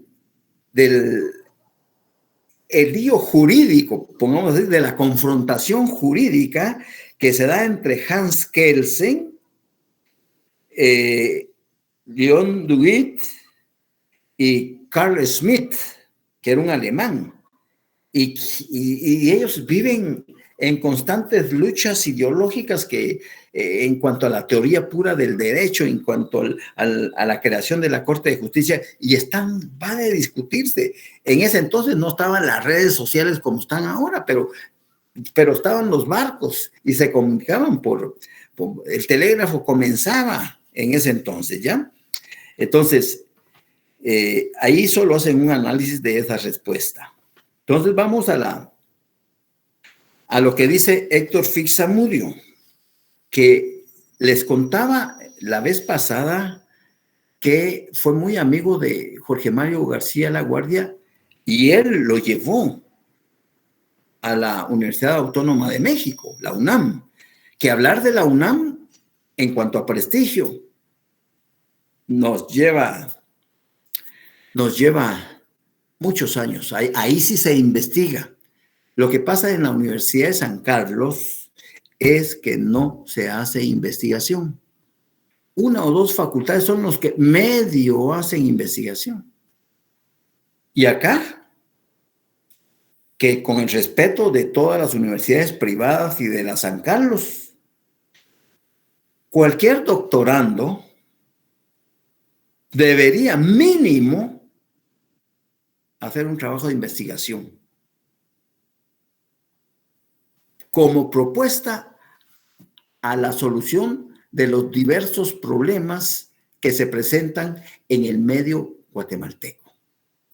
el lío jurídico, pongamos así, de la confrontación jurídica que se da entre Hans Kelsen, Leon Duguid y Carl Schmitt, que era un alemán. Y ellos viven en constantes luchas ideológicas que en cuanto a la teoría pura del derecho, en cuanto a la creación de la Corte de Justicia, y van a discutirse. En ese entonces no estaban las redes sociales como están ahora, pero estaban los barcos y se comunicaban por el telégrafo comenzaba en ese entonces, ¿ya? Entonces, ahí solo hacen un análisis de esa respuesta. Entonces vamos a lo que dice Héctor Fixamudio, que les contaba la vez pasada que fue muy amigo de Jorge Mario García Laguardia y él lo llevó a la Universidad Autónoma de México, la UNAM, que hablar de la UNAM en cuanto a prestigio nos lleva muchos años. Ahí sí se investiga. Lo que pasa en la Universidad de San Carlos es que no se hace investigación. 1 o 2 facultades son los que medio hacen investigación. Y acá, que con el respeto de todas las universidades privadas y de la San Carlos, cualquier doctorando debería mínimo hacer un trabajo de investigación como propuesta a la solución de los diversos problemas que se presentan en el medio guatemalteco,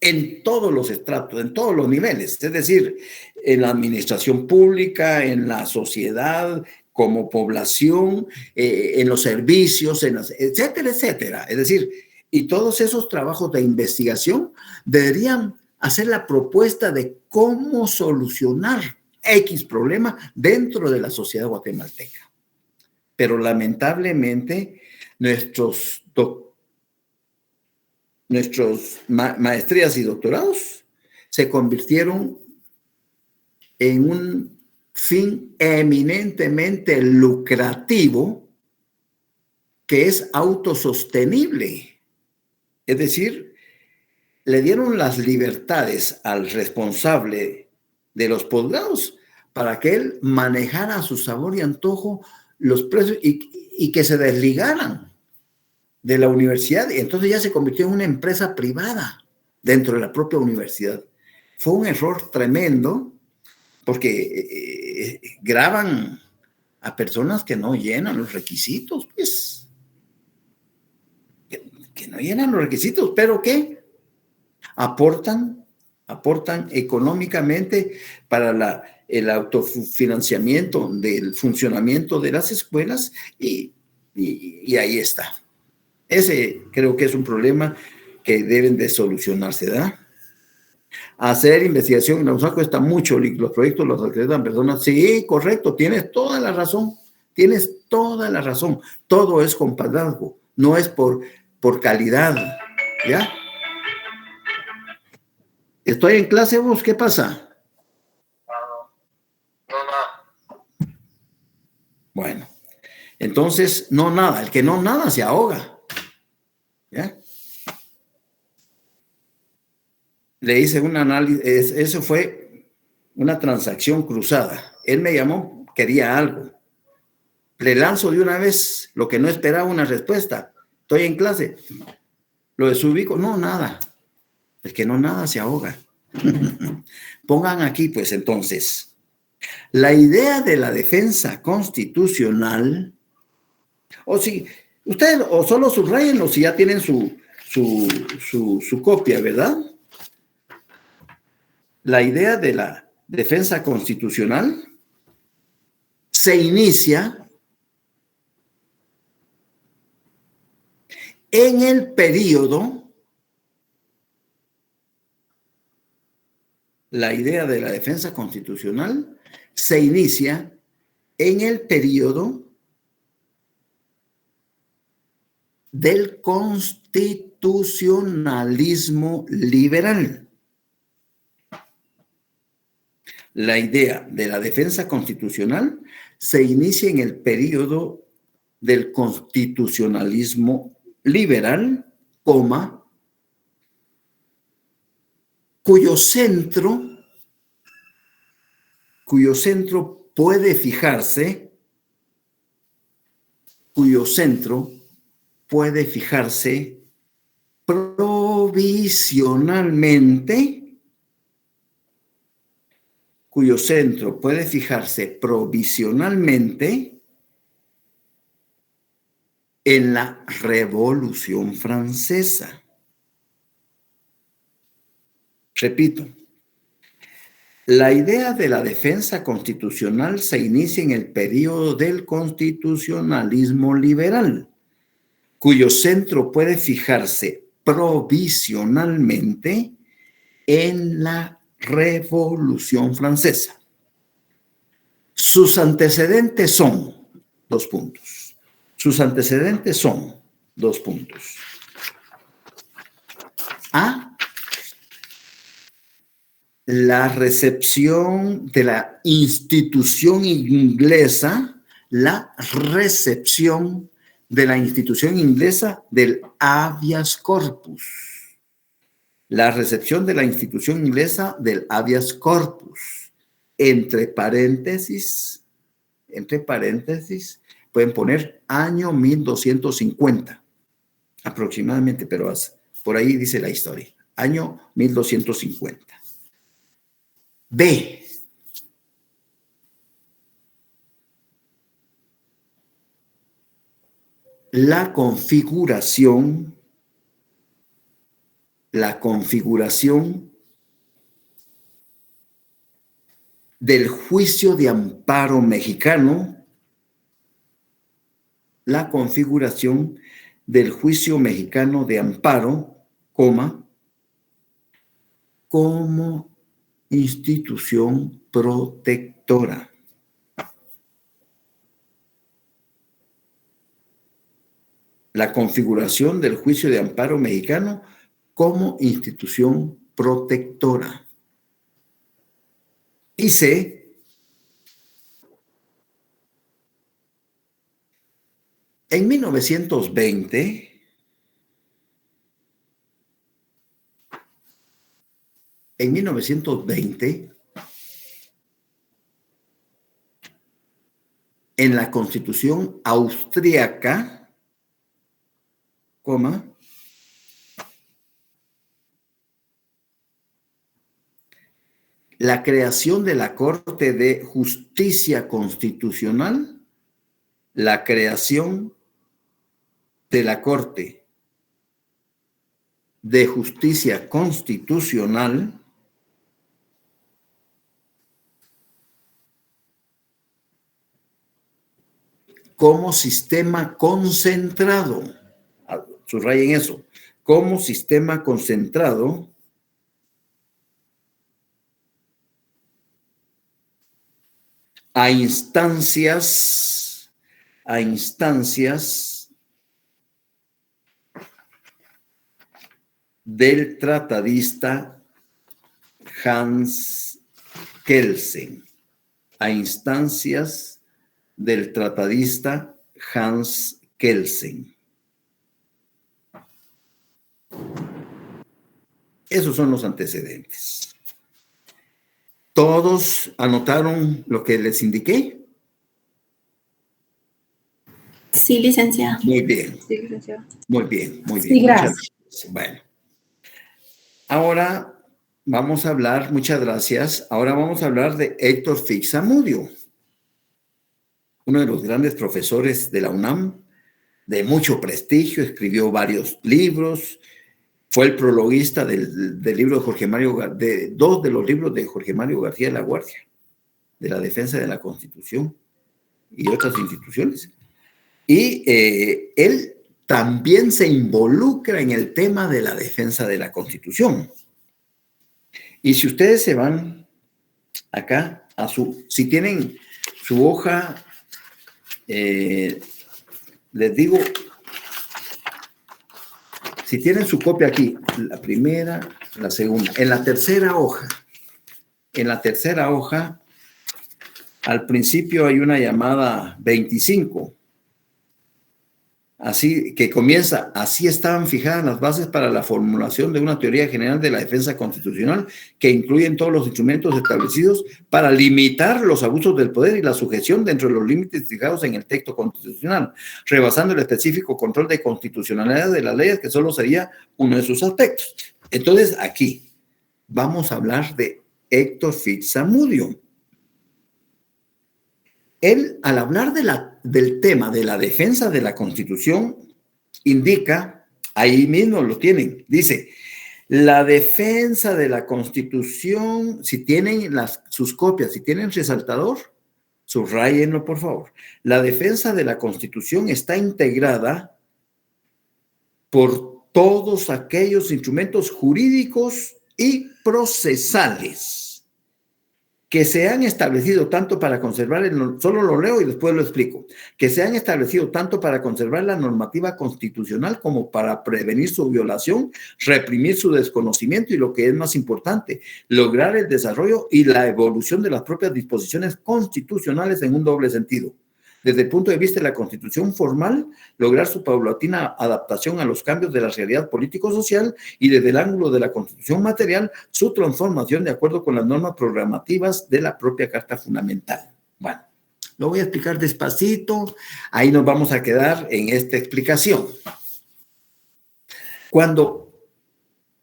en todos los estratos, en todos los niveles, es decir, en la administración pública, en la sociedad, como población, en los servicios, etcétera, etcétera. Es decir, y todos esos trabajos de investigación deberían hacer la propuesta de cómo solucionar X problema dentro de la sociedad guatemalteca. Pero lamentablemente nuestros maestrías y doctorados se convirtieron en un fin eminentemente lucrativo que es autosostenible. Es decir, le dieron las libertades al responsable de los posgrados para que él manejara a su sabor y antojo los precios y que se desligaran de la universidad. Y entonces ya se convirtió en una empresa privada dentro de la propia universidad. Fue un error tremendo porque graban a personas que no llenan los requisitos, pues. Que no llenan los requisitos, pero que aportan económicamente para el autofinanciamiento del funcionamiento de las escuelas y ahí está. Ese creo que es un problema que deben de solucionarse, ¿verdad? Hacer investigación en la USAC cuesta mucho, los proyectos los acreditan personas. Sí, correcto, tienes toda la razón, todo es compadrazgo, no es por calidad, ¿ya? ¿Estoy en clase vos? ¿Qué pasa? No, nada. Bueno, entonces, no nada. El que no nada se ahoga. ¿Ya? Le hice un análisis, eso fue una transacción cruzada. Él me llamó, quería algo. Le lanzo de una vez lo que no esperaba una respuesta. Estoy en clase. Lo desubico. No, nada. El que no nada se ahoga. Pongan aquí, pues, entonces, la idea de la defensa constitucional, o si ustedes, o solo subrayenlo si ya tienen su copia, ¿verdad? La idea de la defensa constitucional se inicia en el periodo. La idea de la defensa constitucional se inicia en el periodo del constitucionalismo liberal. La idea de la defensa constitucional se inicia en el periodo del constitucionalismo liberal, cuyo centro puede fijarse provisionalmente en la Revolución Francesa. Repito, la idea de la defensa constitucional se inicia en el periodo del constitucionalismo liberal, cuyo centro puede fijarse provisionalmente en la Revolución Francesa. Sus antecedentes son dos puntos. A, la recepción de la institución inglesa, del habeas corpus. la recepción de la institución inglesa del habeas corpus. Entre paréntesis, pueden poner año 1250, aproximadamente, pero por ahí dice la historia, año 1250. B. La configuración del juicio de amparo mexicano, la configuración del juicio mexicano de amparo, como institución protectora. La configuración del juicio de amparo mexicano como institución protectora. Y C, en 1920, en la Constitución austríaca, la creación de la Corte de Justicia Constitucional, la creación de la Corte de Justicia Constitucional como sistema concentrado, subrayen eso, como sistema concentrado a instancias del tratadista Hans Kelsen, a instancias del tratadista Hans Kelsen. Esos son los antecedentes. ¿Todos anotaron lo que les indiqué? Sí, licenciado. Muy bien. Sí, licenciado. Muy bien, muy bien. Sí, gracias. Bueno. Ahora vamos a hablar, muchas gracias. Ahora vamos a hablar de Héctor Fix Zamudio, uno de los grandes profesores de la UNAM, de mucho prestigio, escribió varios libros, fue el prologuista del libro de Jorge Mario, de dos de los libros de Jorge Mario García de la Guardia, de la defensa de la Constitución y otras instituciones. Y él también se involucra en el tema de la defensa de la Constitución. Y si ustedes se van acá, si tienen su hoja, les digo, si tienen su copia aquí, la primera, la segunda, en la tercera hoja, al principio hay una llamada 25, así que comienza, así estaban fijadas las bases para la formulación de una teoría general de la defensa constitucional que incluyen todos los instrumentos establecidos para limitar los abusos del poder y la sujeción dentro de los límites fijados en el texto constitucional, rebasando el específico control de constitucionalidad de las leyes, que solo sería uno de sus aspectos. Entonces, aquí vamos a hablar de Héctor Fix Zamudio. Él, al hablar del tema de la defensa de la Constitución, indica, ahí mismo lo tienen, dice, la defensa de la Constitución, si tienen sus copias, si tienen resaltador, subrayenlo por favor. La defensa de la Constitución está integrada por todos aquellos instrumentos jurídicos y procesales que se han establecido tanto para conservar, solo lo leo y después lo explico, que se han establecido tanto para conservar la normativa constitucional como para prevenir su violación, reprimir su desconocimiento y, lo que es más importante, lograr el desarrollo y la evolución de las propias disposiciones constitucionales en un doble sentido. desde el punto de vista de la Constitución formal, lograr su paulatina adaptación a los cambios de la realidad político-social y desde el ángulo de la Constitución material, su transformación de acuerdo con las normas programativas de la propia Carta Fundamental. Bueno, lo voy a explicar despacito, ahí nos vamos a quedar en esta explicación. Cuando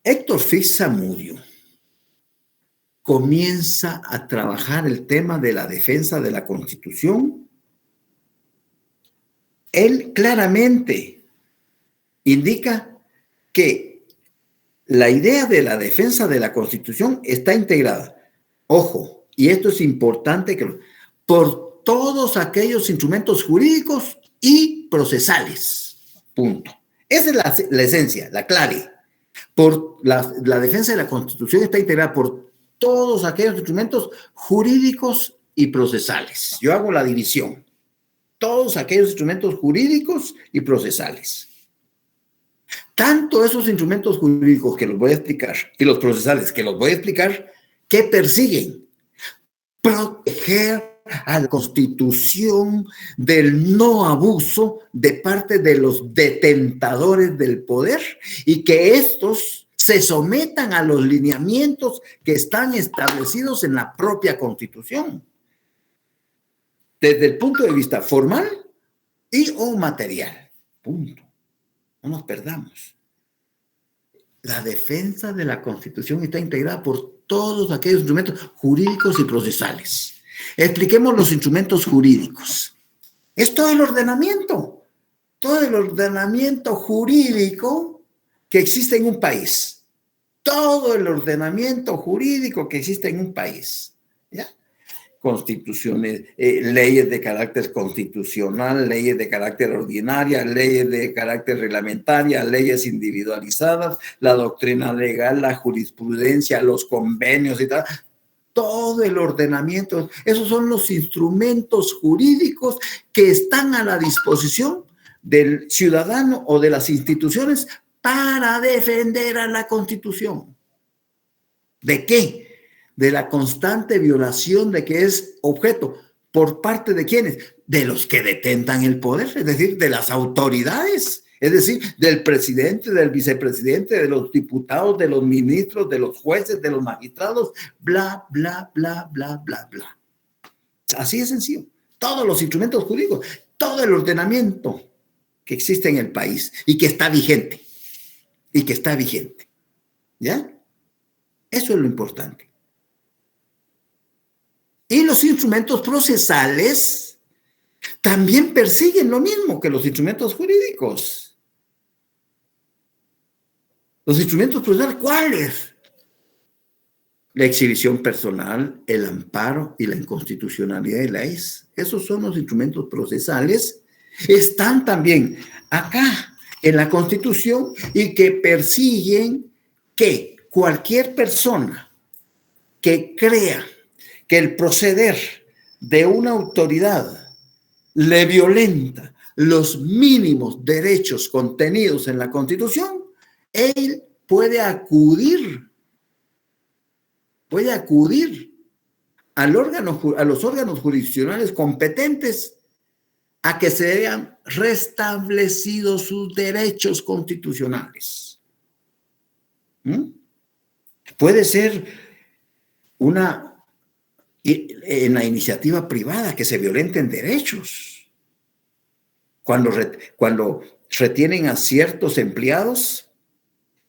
Héctor Fix Zamudio comienza a trabajar el tema de la defensa de la Constitución, él claramente indica que la idea de la defensa de la Constitución está integrada, ojo, y esto es importante, por todos aquellos instrumentos jurídicos y procesales, punto. Esa es la esencia, la clave. Por la defensa de la Constitución está integrada por todos aquellos instrumentos jurídicos y procesales. Yo hago la división. Todos aquellos instrumentos jurídicos y procesales. Tanto esos instrumentos jurídicos que los voy a explicar y los procesales que los voy a explicar, que persiguen proteger a la Constitución del no abuso de parte de los detentadores del poder y que estos se sometan a los lineamientos que están establecidos en la propia Constitución, desde el punto de vista formal y o material. Punto. No nos perdamos. La defensa de la Constitución está integrada por todos aquellos instrumentos jurídicos y procesales. Expliquemos los instrumentos jurídicos. Es todo el ordenamiento jurídico que existe en un país. Todo el ordenamiento jurídico que existe en un país. ¿Ya? Constituciones, leyes de carácter constitucional, leyes de carácter ordinaria, leyes de carácter reglamentaria, leyes individualizadas, la doctrina legal, la jurisprudencia, los convenios y tal. Todo el ordenamiento, esos son los instrumentos jurídicos que están a la disposición del ciudadano o de las instituciones para defender a la Constitución. ¿De qué? De la constante violación de que es objeto. ¿Por parte de quiénes? De los que detentan el poder, es decir, de las autoridades, es decir, del presidente, del vicepresidente, de los diputados, de los ministros, de los jueces, de los magistrados, bla, bla, bla, bla, bla, bla. Así de sencillo. Todos los instrumentos jurídicos, todo el ordenamiento que existe en el país y que está vigente. ¿Ya? Eso es lo importante. Y los instrumentos procesales también persiguen lo mismo que los instrumentos jurídicos. Los instrumentos procesales, ¿cuáles? La exhibición personal, el amparo y la inconstitucionalidad de leyes. Esos son los instrumentos procesales. Están también acá en la Constitución y que persiguen que cualquier persona que crea que el proceder de una autoridad le violenta los mínimos derechos contenidos en la Constitución, él puede acudir a los órganos jurisdiccionales competentes a que se vean restablecidos sus derechos constitucionales. Puede ser en la iniciativa privada que se violenten derechos. Cuando retienen a ciertos empleados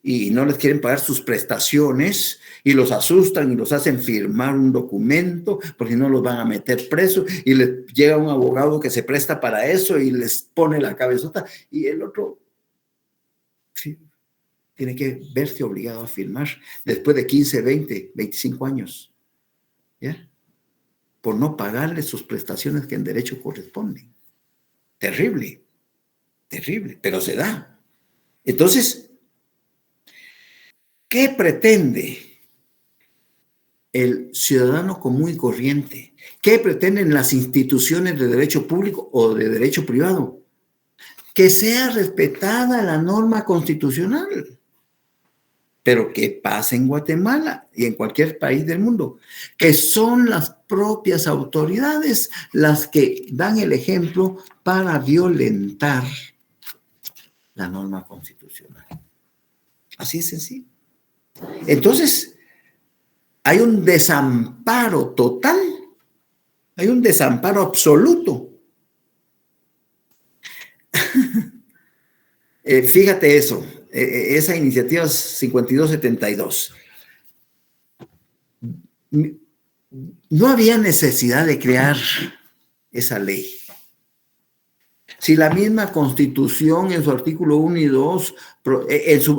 y no les quieren pagar sus prestaciones y los asustan y los hacen firmar un documento porque no los van a meter presos y les llega un abogado que se presta para eso y les pone la cabezota y el otro sí, tiene que verse obligado a firmar después de 15, 20, 25 años. ¿Ya? Por no pagarle sus prestaciones que en derecho corresponden. Terrible, pero se da. Entonces, ¿qué pretende el ciudadano común y corriente? ¿Qué pretenden las instituciones de derecho público o de derecho privado? Que sea respetada la norma constitucional. Pero ¿qué pasa en Guatemala y en cualquier país del mundo? Que son las propias autoridades las que dan el ejemplo para violentar la norma constitucional. Así es sencillo. Entonces, hay un desamparo total, hay un desamparo absoluto. Fíjate eso, esa iniciativa 5272. No había necesidad de crear esa ley. Si la misma Constitución en su artículo 1 y 2,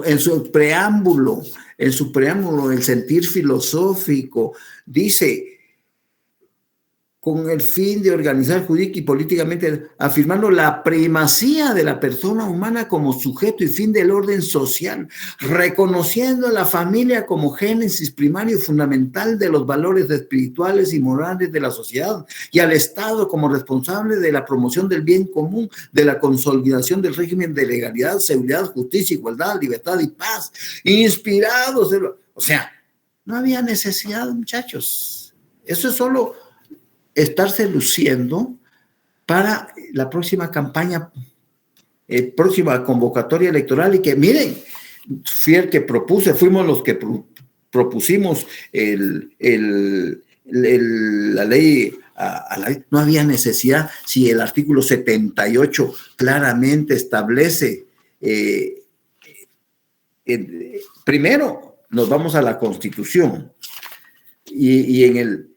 en su preámbulo, el sentir filosófico, dice, con el fin de organizar jurídica y políticamente, afirmando la primacía de la persona humana como sujeto y fin del orden social, reconociendo a la familia como génesis primario y fundamental de los valores espirituales y morales de la sociedad, y al Estado como responsable de la promoción del bien común, de la consolidación del régimen de legalidad, seguridad, justicia, igualdad, libertad y paz, inspirados. O sea, no había necesidad, muchachos. Eso es solo estarse luciendo para la próxima campaña, próxima convocatoria electoral, y que miren, fui el que propuse, fuimos los que propusimos la ley, no había necesidad. Si el artículo 78 claramente establece, primero nos vamos a la Constitución, y en el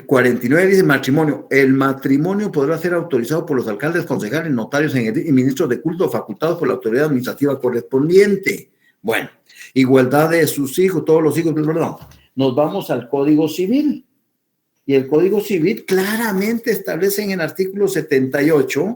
49 dice matrimonio. El matrimonio podrá ser autorizado por los alcaldes, concejales, notarios y ministros de culto facultados por la autoridad administrativa correspondiente. Bueno, igualdad de sus hijos, todos los hijos, perdón. Nos vamos al Código Civil. Y el Código Civil claramente establece en el artículo 78: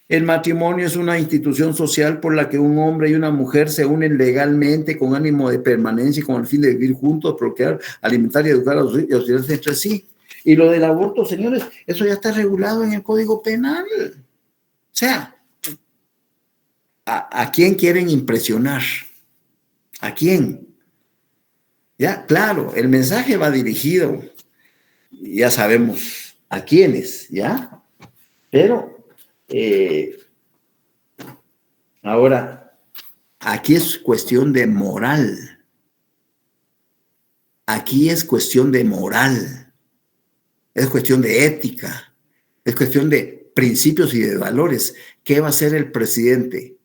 el matrimonio es una institución social por la que un hombre y una mujer se unen legalmente con ánimo de permanencia y con el fin de vivir juntos, procrear, alimentar y educar a los hijos y auxiliarse entre sí. Y lo del aborto, señores, eso ya está regulado en el Código Penal. O sea, ¿a quién quieren impresionar? ¿A quién? Ya, claro, el mensaje va dirigido, ya sabemos a quiénes, ¿ya? Pero ahora, aquí es cuestión de moral. Aquí es cuestión de moral. Es cuestión de ética. Es cuestión de principios y de valores. ¿Qué va a hacer el presidente?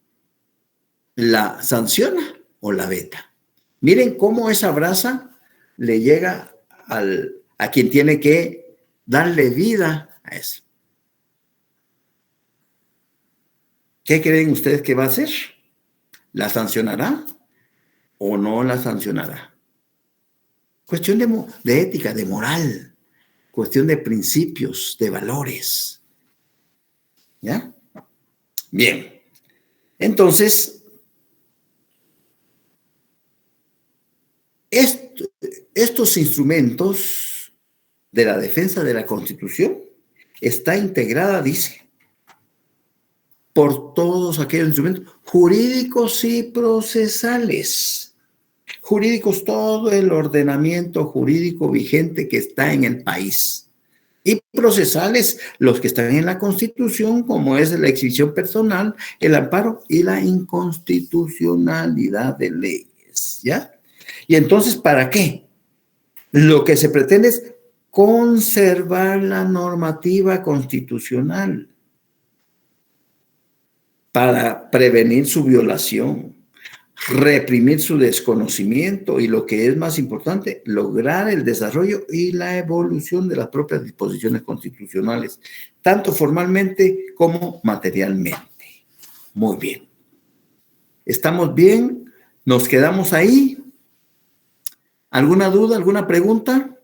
¿La sanciona o la veta? Miren cómo esa brasa le llega a quien tiene que darle vida a eso. ¿Qué creen ustedes que va a hacer? ¿La sancionará o no la sancionará? Cuestión de ética, de moral, cuestión de principios, de valores. ¿Ya? Bien. Entonces, estos instrumentos de la defensa de la Constitución está integrada, dice, por todos aquellos instrumentos jurídicos y procesales. Jurídicos, todo el ordenamiento jurídico vigente que está en el país. Y procesales, los que están en la Constitución, como es la exhibición personal, el amparo y la inconstitucionalidad de leyes, ¿ya? Y entonces, ¿para qué? Lo que se pretende es conservar la normativa constitucional para prevenir su violación, reprimir su desconocimiento y, lo que es más importante, lograr el desarrollo y la evolución de las propias disposiciones constitucionales, tanto formalmente como materialmente. Muy bien. ¿Estamos bien? ¿Nos quedamos ahí? ¿Alguna duda, alguna pregunta?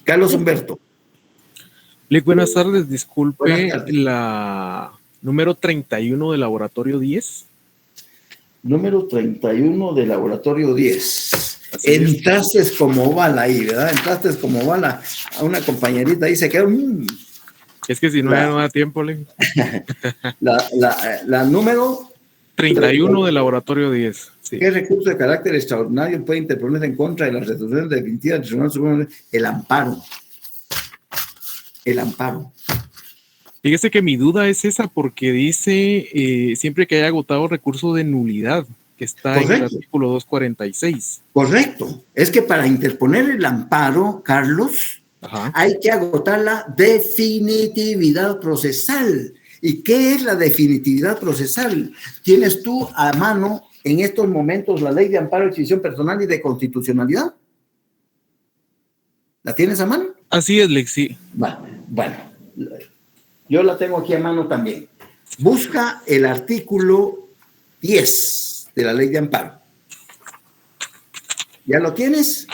Carlos Humberto. Buenas tardes, disculpe, Buenas tardes. La número 31 del laboratorio 10. Número 31 del laboratorio 10. Entraste como bala ahí, ¿verdad? Entraste como bala. A una compañerita ahí se quedó. Es que si no, ya no da tiempo, La número 31 del laboratorio 10. Sí. ¿Qué recurso de carácter extraordinario puede interponerse en contra de las resoluciones definitivas del Tribunal Supremo? El amparo. El amparo. Fíjese que mi duda es esa porque dice siempre que haya agotado recurso de nulidad, que está en el artículo 246. Correcto. Es que para interponer el amparo, Carlos, hay que agotar la definitividad procesal. ¿Y qué es la definitividad procesal? Tienes tú a mano en estos momentos la Ley de Amparo, Exhibición Personal y de Constitucionalidad. ¿La tienes a mano? Así es, Lexi. Bueno, yo la tengo aquí a mano también. Busca el artículo 10 de la Ley de Amparo. ¿Ya lo tienes?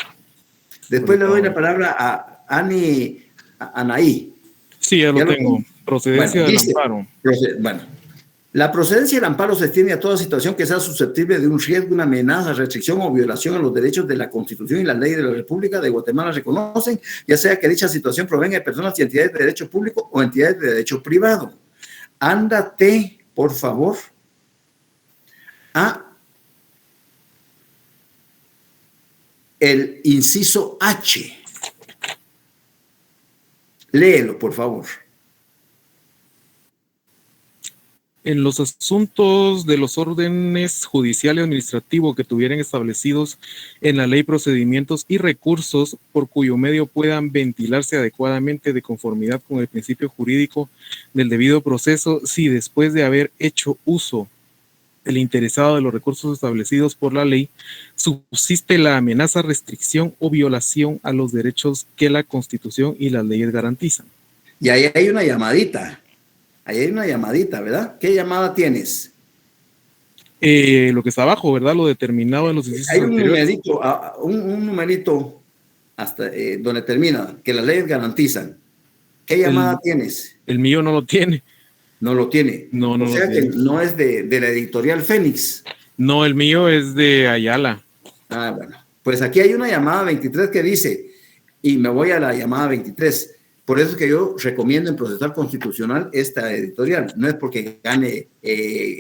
Después le doy la palabra a Anaí. Sí, ya lo tengo. Procedencia del amparo. La procedencia del amparo se extiende a toda situación que sea susceptible de un riesgo, una amenaza, restricción o violación a los derechos de la Constitución y la ley de la República de Guatemala reconocen, ya sea que dicha situación provenga de personas y entidades de derecho público o entidades de derecho privado. Ándate, por favor, a el inciso H. Léelo, por favor. En los asuntos de los órdenes judicial y administrativo que tuvieran establecidos en la ley procedimientos y recursos por cuyo medio puedan ventilarse adecuadamente de conformidad con el principio jurídico del debido proceso, si después de haber hecho uso el interesado de los recursos establecidos por la ley, subsiste la amenaza, restricción o violación a los derechos que la Constitución y las leyes garantizan. Y ahí hay una llamadita. Ahí hay una llamadita, ¿verdad? ¿Qué llamada tienes? Lo que está abajo, ¿verdad? Lo determinado en los incisos hay anteriores. un numerito hasta donde termina, que las leyes garantizan. ¿Qué llamada tienes? El mío no lo tiene. No lo tiene. No o sea que no es de la editorial Fénix. No, el mío es de Ayala. Ah, bueno. Pues aquí hay una llamada 23 que dice, y me voy a la llamada 23. Por eso es que yo recomiendo en Procesal Constitucional esta editorial. No es porque gane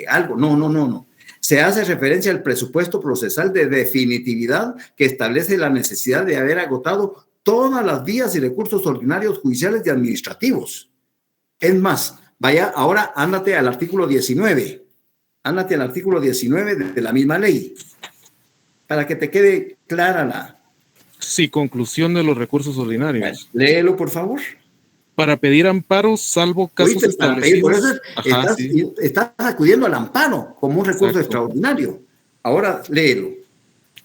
algo. No. Se hace referencia al presupuesto procesal de definitividad que establece la necesidad de haber agotado todas las vías y recursos ordinarios, judiciales y administrativos. Es más, vaya, ahora ándate al artículo 19. Ándate al artículo 19 de la misma ley. Para que te quede clara la... Sí, conclusión de los recursos ordinarios. Léelo, por favor. Para pedir amparo, salvo casos establecidos. Por eso estás acudiendo al amparo como un recurso extraordinario. Ahora, léelo.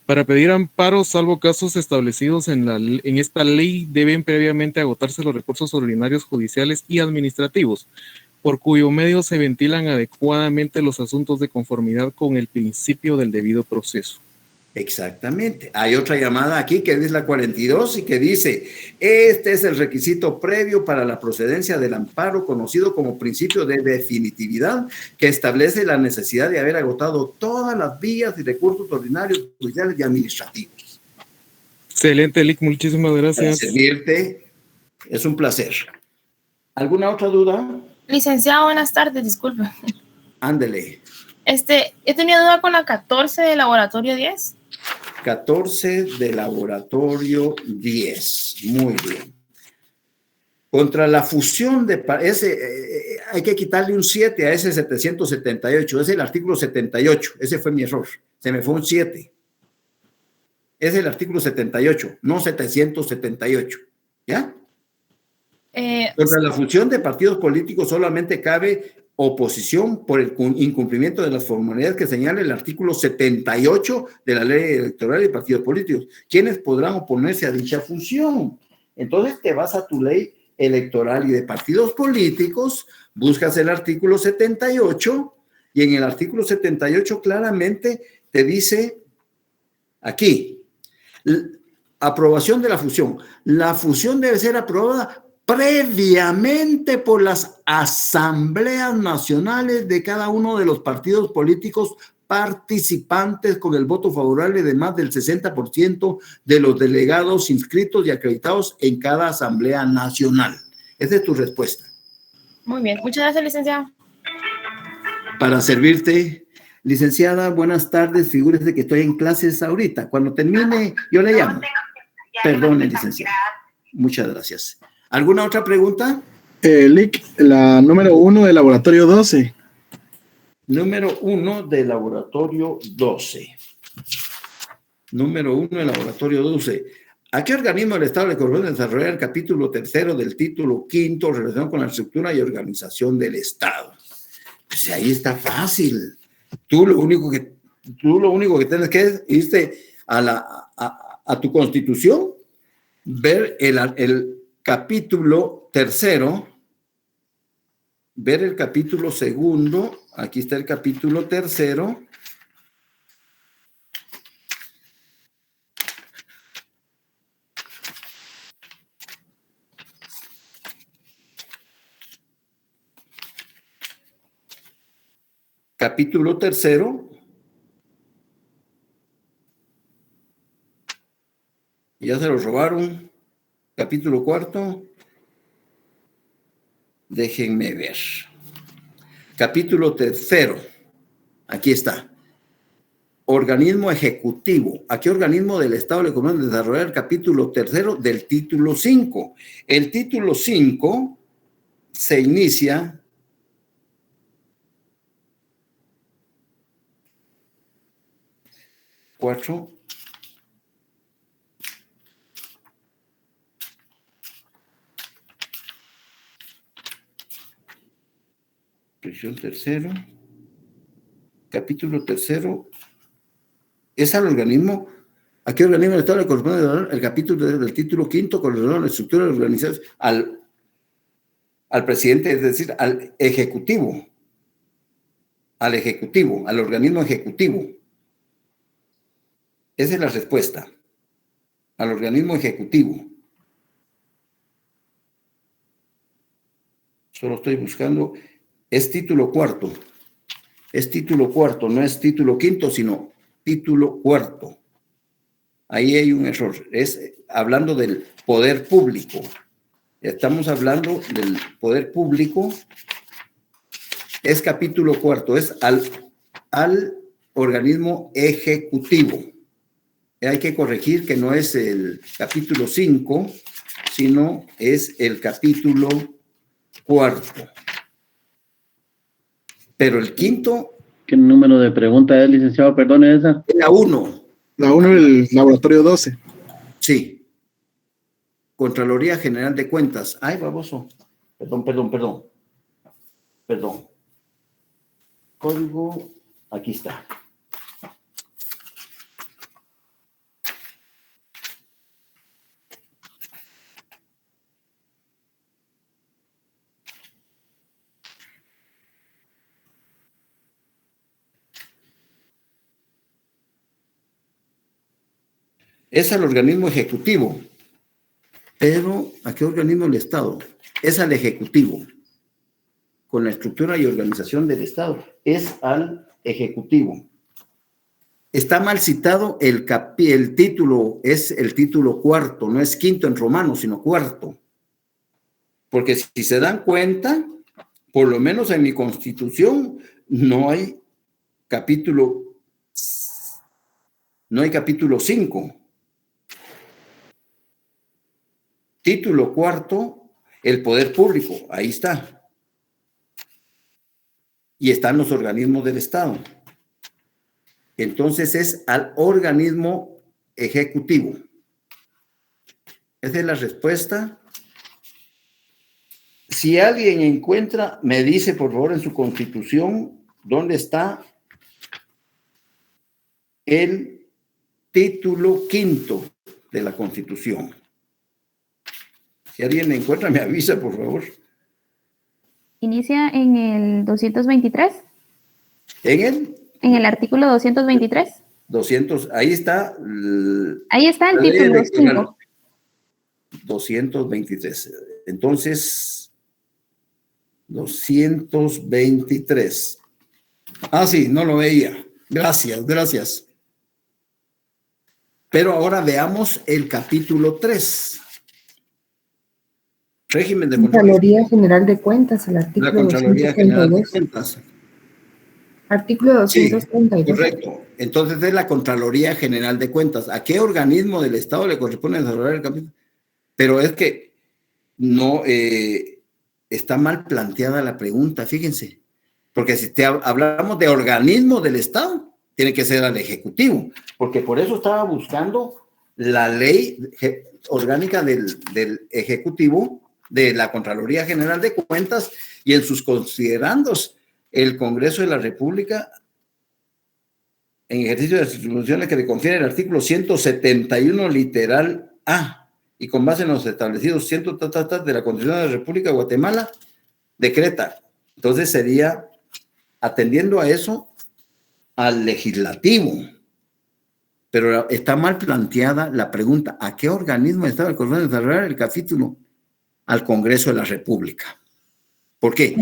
Para pedir amparo, salvo casos establecidos en esta ley, deben previamente agotarse los recursos ordinarios judiciales y administrativos, por cuyo medio se ventilan adecuadamente los asuntos de conformidad con el principio del debido proceso. Exactamente. Hay otra llamada aquí que es la 42 y que dice, este es el requisito previo para la procedencia del amparo conocido como principio de definitividad que establece la necesidad de haber agotado todas las vías y recursos ordinarios, judiciales y administrativos. Excelente, Lick, muchísimas gracias. Para servirte, es un placer. ¿Alguna otra duda? Licenciado, buenas tardes, disculpe. Ándele. He tenido duda con la 14 de laboratorio 10. 14 de laboratorio 10. Muy bien. Contra la fusión de... hay que quitarle un 7 a ese 778. Es el artículo 78. Ese fue mi error. Se me fue un 7. Es el artículo 78, no 778. ¿Ya? Contra la fusión de partidos políticos solamente cabe oposición por el incumplimiento de las formalidades que señala el artículo 78 de la ley electoral de partidos políticos. ¿Quiénes podrán oponerse a dicha fusión? Entonces te vas a tu ley electoral y de partidos políticos, buscas el artículo 78 y en el artículo 78 claramente te dice aquí, aprobación de la fusión. La fusión debe ser aprobada previamente por las asambleas nacionales de cada uno de los partidos políticos participantes con el voto favorable de más del 60% de los delegados inscritos y acreditados en cada asamblea nacional. Esa es tu respuesta. Muy bien, muchas gracias, licenciado. Para servirte, Licenciada, buenas tardes. Figúrese que estoy en clases ahorita. Cuando termine, yo le llamo. Perdone, licenciada. Muchas gracias. ¿Alguna otra pregunta? Lic, la número 1 del laboratorio 12. Número 1 del laboratorio 12. Número 1 del laboratorio 12. ¿A qué organismo del Estado le corresponde desarrollar el capítulo 3 del título 5 relacionado con la estructura y organización del Estado? Pues ahí está fácil. Tú lo único que tienes que irte a tu Constitución, ver el capítulo 3, ver el capítulo 2, aquí está el capítulo 3, capítulo 3, ya se lo robaron, capítulo 4, déjenme ver, capítulo 3, aquí está, organismo ejecutivo. ¿A qué organismo del Estado le corresponde desarrollar el capítulo 3 del título 5? El título 5 se inicia capítulo 3, es al organismo. ¿A qué organismo del Estado le corresponde el capítulo del título 5 con la estructura de organización? Al presidente, es decir, al ejecutivo. Al organismo ejecutivo. Esa es la respuesta. Al organismo ejecutivo. Solo estoy buscando. Es título 4. Es título 4, no es título 5, sino título 4. Ahí hay un error. Es hablando del poder público. Estamos hablando del poder público. Es capítulo 4. Es al organismo ejecutivo. Hay que corregir que no es el capítulo 5, sino es el capítulo 4. Pero el 5... ¿Qué número de pregunta es, licenciado? Perdone esa. La 1. La 1 del laboratorio 12. Sí. Contraloría General de Cuentas. Ay, baboso. Perdón. Código, aquí está. Es al organismo ejecutivo. Pero, ¿a qué organismo del Estado? Es al ejecutivo. Con la estructura y organización del Estado. Es al ejecutivo. Está mal citado el título, es el título 4, no es 5 en romano, sino 4. Porque si se dan cuenta, por lo menos en mi Constitución, no hay capítulo 5. Título 4, el poder público, ahí está. Y están los organismos del Estado. Entonces es al organismo ejecutivo. Esa es la respuesta. Si alguien encuentra, me dice por favor en su Constitución, ¿dónde está el título 5 de la Constitución? Si alguien me encuentra, me avisa, por favor. Inicia en el 223. ¿En el artículo 223. 200, ahí está. Ahí está el título 5. 223. Entonces, 223. Ah, sí, no lo veía. Gracias. Pero ahora veamos el capítulo 3. Régimen de Contraloría General de Cuentas, el artículo la Contraloría General de Cuentas. Artículo 232. Correcto. Entonces es la Contraloría General de Cuentas. ¿A qué organismo del Estado le corresponde desarrollar el capítulo? Pero es que no está mal planteada la pregunta, fíjense. Porque si hablamos de organismo del Estado, tiene que ser al Ejecutivo. Porque por eso estaba buscando la ley orgánica del Ejecutivo, de la Contraloría General de Cuentas, y en sus considerandos, el Congreso de la República, en ejercicio de las atribuciones que le confiere el artículo 171, literal A, y con base en los establecidos de la Constitución de la República de Guatemala, decreta. Entonces sería, atendiendo a eso, al legislativo. Pero está mal planteada la pregunta: ¿a qué organismo del Estado le corresponde desarrollar el capítulo? Al Congreso de la República. ¿Por qué?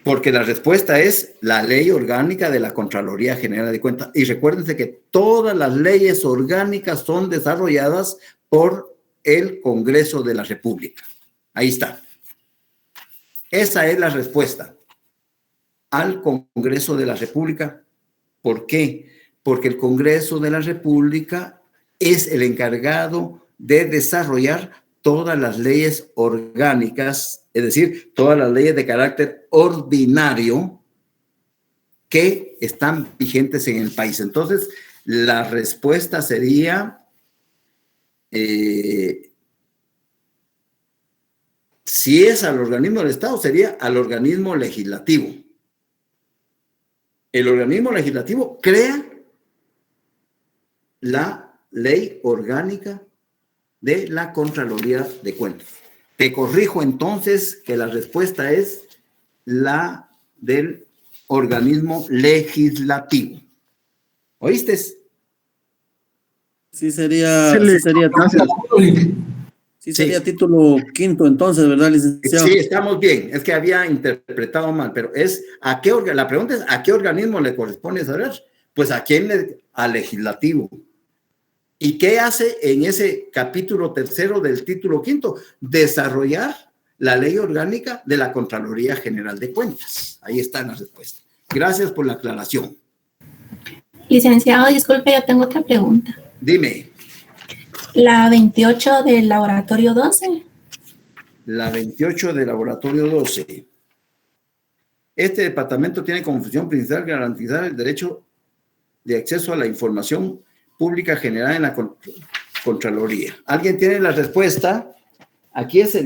Porque la respuesta es la ley orgánica de la Contraloría General de Cuentas. Y recuérdense que todas las leyes orgánicas son desarrolladas por el Congreso de la República. Ahí está. Esa es la respuesta. Al Congreso de la República. ¿Por qué? Porque el Congreso de la República es el encargado de desarrollar todas las leyes orgánicas, es decir, todas las leyes de carácter ordinario que están vigentes en el país. Entonces, la respuesta sería, si es al organismo del Estado, sería al organismo legislativo. El organismo legislativo crea la ley orgánica de la Contraloría de Cuentas. Te corrijo entonces que la respuesta es la del organismo legislativo. ¿Oíste? Sí sería título quinto entonces, ¿verdad, licenciado? Sí, estamos bien. Es que había interpretado mal, pero es la pregunta es ¿a qué organismo le corresponde saber? Pues al legislativo. ¿Y qué hace en ese capítulo tercero del título quinto? Desarrollar la ley orgánica de la Contraloría General de Cuentas. Ahí está la respuesta. Gracias por la aclaración. Licenciado, disculpe, yo tengo otra pregunta. Dime. La 28 del laboratorio 12. La 28 del laboratorio 12. Este departamento tiene como función principal garantizar el derecho de acceso a la información pública generada en la Contraloría. ¿Alguien tiene la respuesta? Aquí es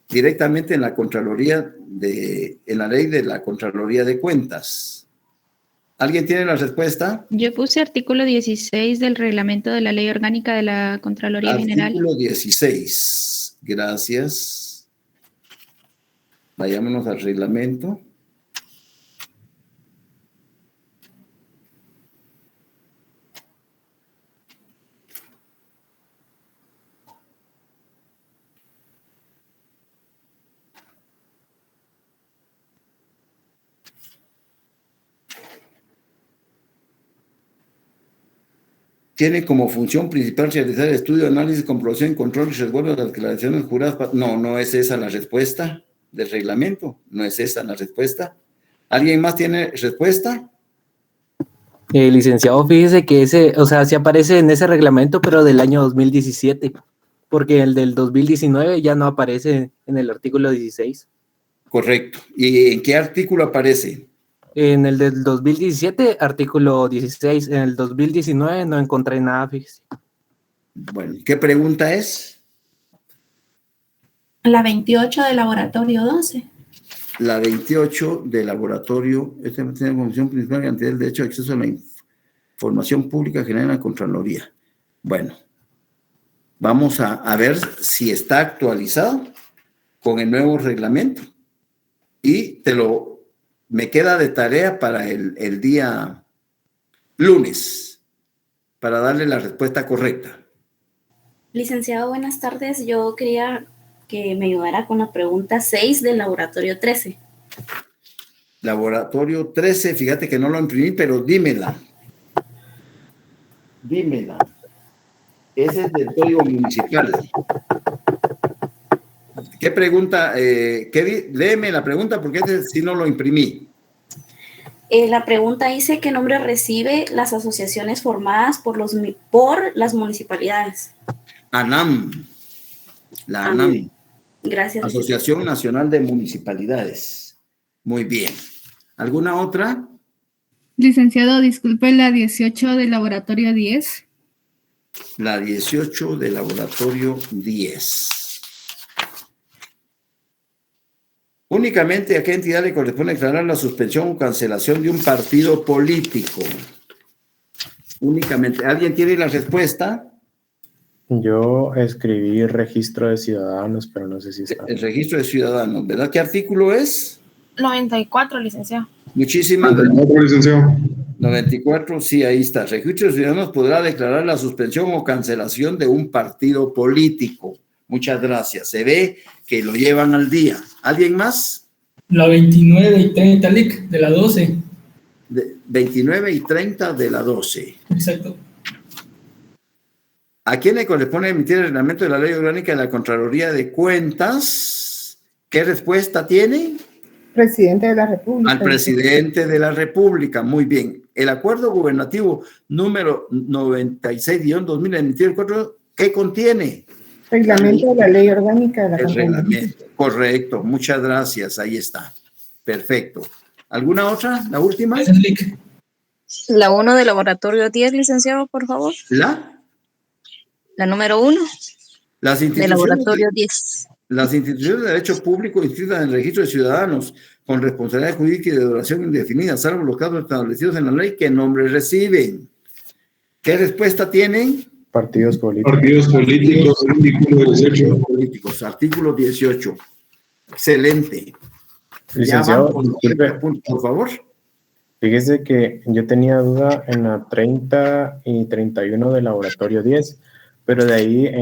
directamente en la Contraloría en la ley de la Contraloría de Cuentas. ¿Alguien tiene la respuesta? Yo puse artículo 16 del reglamento de la Ley Orgánica de la Contraloría General. Artículo 16. Gracias. Vayámonos al reglamento. Tiene como función principal realizar estudio, análisis, comprobación, control y resguardo de las declaraciones juradas. No es esa la respuesta del reglamento. No es esa la respuesta. ¿Alguien más tiene respuesta? Licenciado, fíjese que sí aparece en ese reglamento, pero del año 2017, porque el del 2019 ya no aparece en el artículo 16. Correcto. ¿Y en qué artículo aparece? En el del 2017, artículo 16. En el 2019 no encontré nada, fíjese. Bueno, ¿qué pregunta es? La 28 del laboratorio 12. La 28 del laboratorio, esta tiene como función principal garantía del derecho de acceso a la información pública generada en la Contraloría. Bueno, vamos a ver si está actualizado con el nuevo reglamento. Y me queda de tarea para el día lunes, para darle la respuesta correcta. Licenciado, buenas tardes. Yo quería que me ayudara con la pregunta 6 del laboratorio 13. Laboratorio 13, fíjate que no lo imprimí, pero dímela. Ese es del Código Municipal. ¿Qué pregunta? Léeme la pregunta porque ese sí no lo imprimí. La pregunta dice qué nombre recibe las asociaciones formadas por las municipalidades. ANAM. La ANAM. Gracias. Asociación Nacional de Municipalidades. Muy bien. ¿Alguna otra? Licenciado, disculpe la 18 del laboratorio 10. La 18 del laboratorio 10. Únicamente a qué entidad le corresponde declarar la suspensión o cancelación de un partido político. Únicamente. ¿Alguien tiene la respuesta? Yo escribí registro de ciudadanos, pero no sé si está. El registro de ciudadanos, ¿verdad? ¿Qué artículo es? 94, licenciado. Muchísimas gracias. Licenciado. 94, sí, ahí está. Registro de ciudadanos podrá declarar la suspensión o cancelación de un partido político. Muchas gracias. Se ve que lo llevan al día. ¿Alguien más? La 29 y 30, LIC, de la 12. 29 y 30 de la 12. Exacto. ¿A quién le corresponde emitir el reglamento de la Ley Orgánica de la Contraloría de Cuentas? ¿Qué respuesta tiene? Presidente de la República. Al presidente de la República. Muy bien. El acuerdo gubernativo número 96-2000 emitido el 4, ¿qué contiene? Reglamento de la Ley Orgánica de la Contraloría. Reglamento. Correcto. Muchas gracias. Ahí está. Perfecto. ¿Alguna otra? ¿La última? La 1 del laboratorio 10, licenciado, por favor. La número 1 del laboratorio 10. Las instituciones de derecho público inscritas en el registro de ciudadanos con responsabilidad jurídica y de duración indefinida, salvo los casos establecidos en la ley, ¿qué nombre reciben? ¿Qué respuesta tienen? Partidos políticos. Partidos políticos, artículo 18. Políticos, artículo 18. Excelente. Licenciado, por favor. Fíjese que yo tenía duda en la 30 y 31 del laboratorio 10, pero de ahí,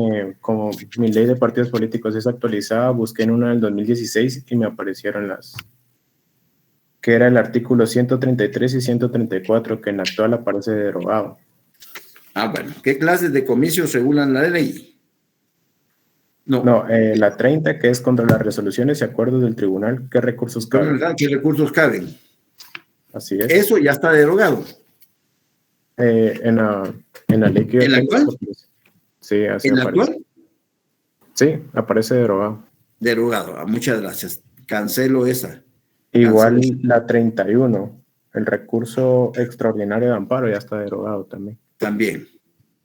como mi ley de partidos políticos es actualizada, busqué en una del 2016 y me aparecieron que era el artículo 133 y 134, que en la actual aparece derogado. Ah, bueno. ¿Qué clases de comicios regulan la ley? No, la 30, que es contra las resoluciones y acuerdos del tribunal, ¿qué recursos caben? ¿Qué recursos caben? Así es. Eso ya está derogado. En la ley que... ¿En la actual? Sí, así ¿En la aparece. actual? Sí, aparece derogado. Derogado. Muchas gracias. Cancelo esa. Igual la 31, el recurso extraordinario de amparo ya está derogado también. También.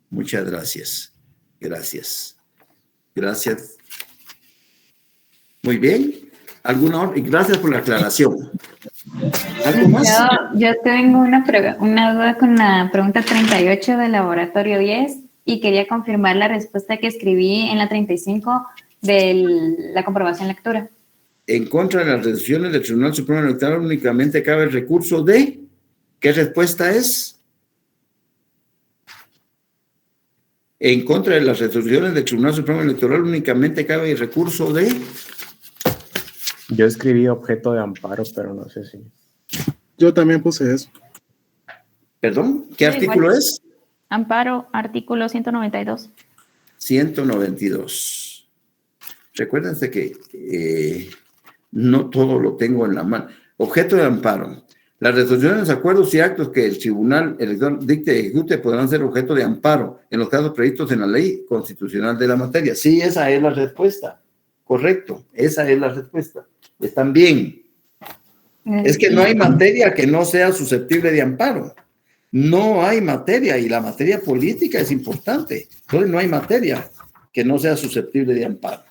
Muchas gracias. Gracias. Gracias. Muy bien. ¿Alguna otra? Y gracias por la aclaración. ¿Algo más? Yo tengo una duda con la pregunta 38 del laboratorio 10 y quería confirmar la respuesta que escribí en la 35 de la comprobación lectura. En contra de las resoluciones del Tribunal Supremo Electoral únicamente cabe el recurso de... ¿Qué respuesta es? En contra de las resoluciones del Tribunal Supremo Electoral únicamente cabe el recurso de... Yo escribí objeto de amparo, pero no sé si... Yo también puse eso. ¿Perdón? ¿Qué artículo es? Amparo, artículo 192. 192. Recuérdense que no todo lo tengo en la mano. Objeto de amparo. Las resoluciones, acuerdos y actos que el Tribunal Electoral dicte y ejecute podrán ser objeto de amparo en los casos previstos en la ley constitucional de la materia. Sí, esa es la respuesta. Correcto, esa es la respuesta. Están bien. Es que no hay materia que no sea susceptible de amparo. No hay materia, y la materia política es importante. Entonces no hay materia que no sea susceptible de amparo.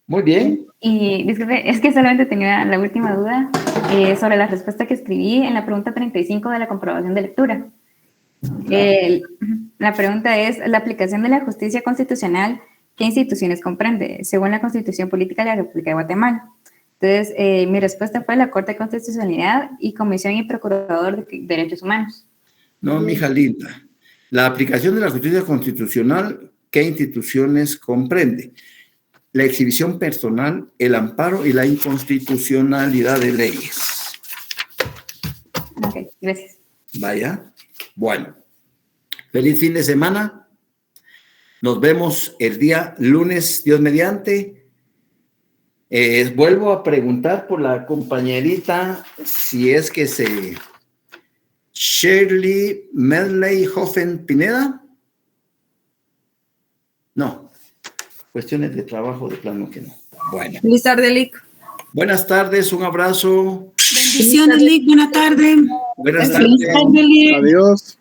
Muy bien. Y disculpe, es que solamente tenía la última duda sobre la respuesta que escribí en la pregunta 35 de la comprobación de lectura. La pregunta es, ¿la aplicación de la justicia constitucional qué instituciones comprende? Según la Constitución Política de la República de Guatemala. Entonces, mi respuesta fue la Corte de Constitucionalidad y Comisión y Procurador de Derechos Humanos. No, mija linda. La aplicación de la justicia constitucional, ¿qué instituciones comprende? La exhibición personal, el amparo y la inconstitucionalidad de leyes. Ok, gracias. Vaya. Bueno. Feliz fin de semana. Nos vemos el día lunes, Dios mediante. Vuelvo a preguntar por la compañerita, si es que Shirley Medley Hoffen Pineda. No, cuestiones de trabajo de plano que no. Bueno. Feliz tarde, Lic. Buenas tardes, un abrazo. Bendiciones, Lic. Buena tarde. Buenas Feliz tardes. tarde, Lic. Adiós.